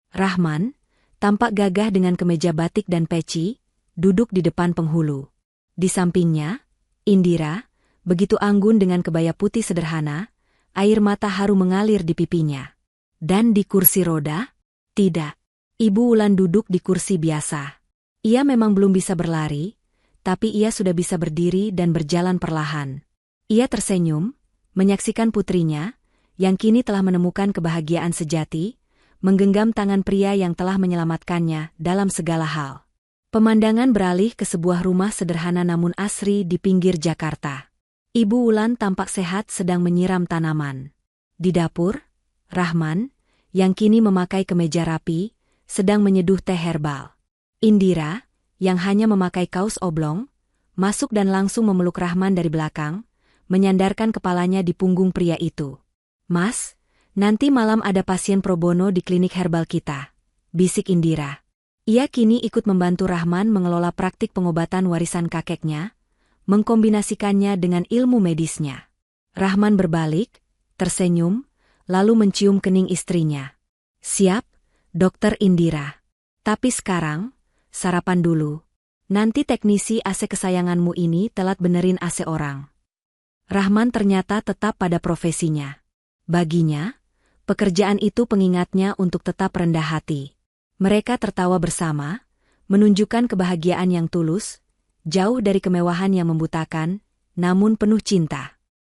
Rahman, tampak gagah dengan kemeja batik dan peci, duduk di depan penghulu. Di sampingnya, Indira, begitu anggun dengan kebaya putih sederhana, air mata haru mengalir di pipinya. Dan di kursi roda? Tidak. Ibu Wulan duduk di kursi biasa. Ia memang belum bisa berlari, tapi ia sudah bisa berdiri dan berjalan perlahan. Ia tersenyum, menyaksikan putrinya, yang kini telah menemukan kebahagiaan sejati, menggenggam tangan pria yang telah menyelamatkannya dalam segala hal. Pemandangan beralih ke sebuah rumah sederhana namun asri di pinggir Jakarta. Ibu Wulan tampak sehat sedang menyiram tanaman. Di dapur, Rahman, yang kini memakai kemeja rapi, sedang menyeduh teh herbal. Indira, yang hanya memakai kaos oblong, masuk dan langsung memeluk Rahman dari belakang, menyandarkan kepalanya di punggung pria itu. "Mas, nanti malam ada pasien pro bono di klinik herbal kita," bisik Indira. Ia kini ikut membantu Rahman mengelola praktik pengobatan warisan kakeknya, mengkombinasikannya dengan ilmu medisnya. Rahman berbalik, tersenyum, lalu mencium kening istrinya. "Siap, Dokter Indira. Tapi sekarang, sarapan dulu. Nanti teknisi AC kesayanganmu ini telat benerin AC orang." Rahman ternyata tetap pada profesinya. Baginya, pekerjaan itu pengingatnya untuk tetap rendah hati. Mereka tertawa bersama, menunjukkan kebahagiaan yang tulus, jauh dari kemewahan yang membutakan, namun penuh cinta.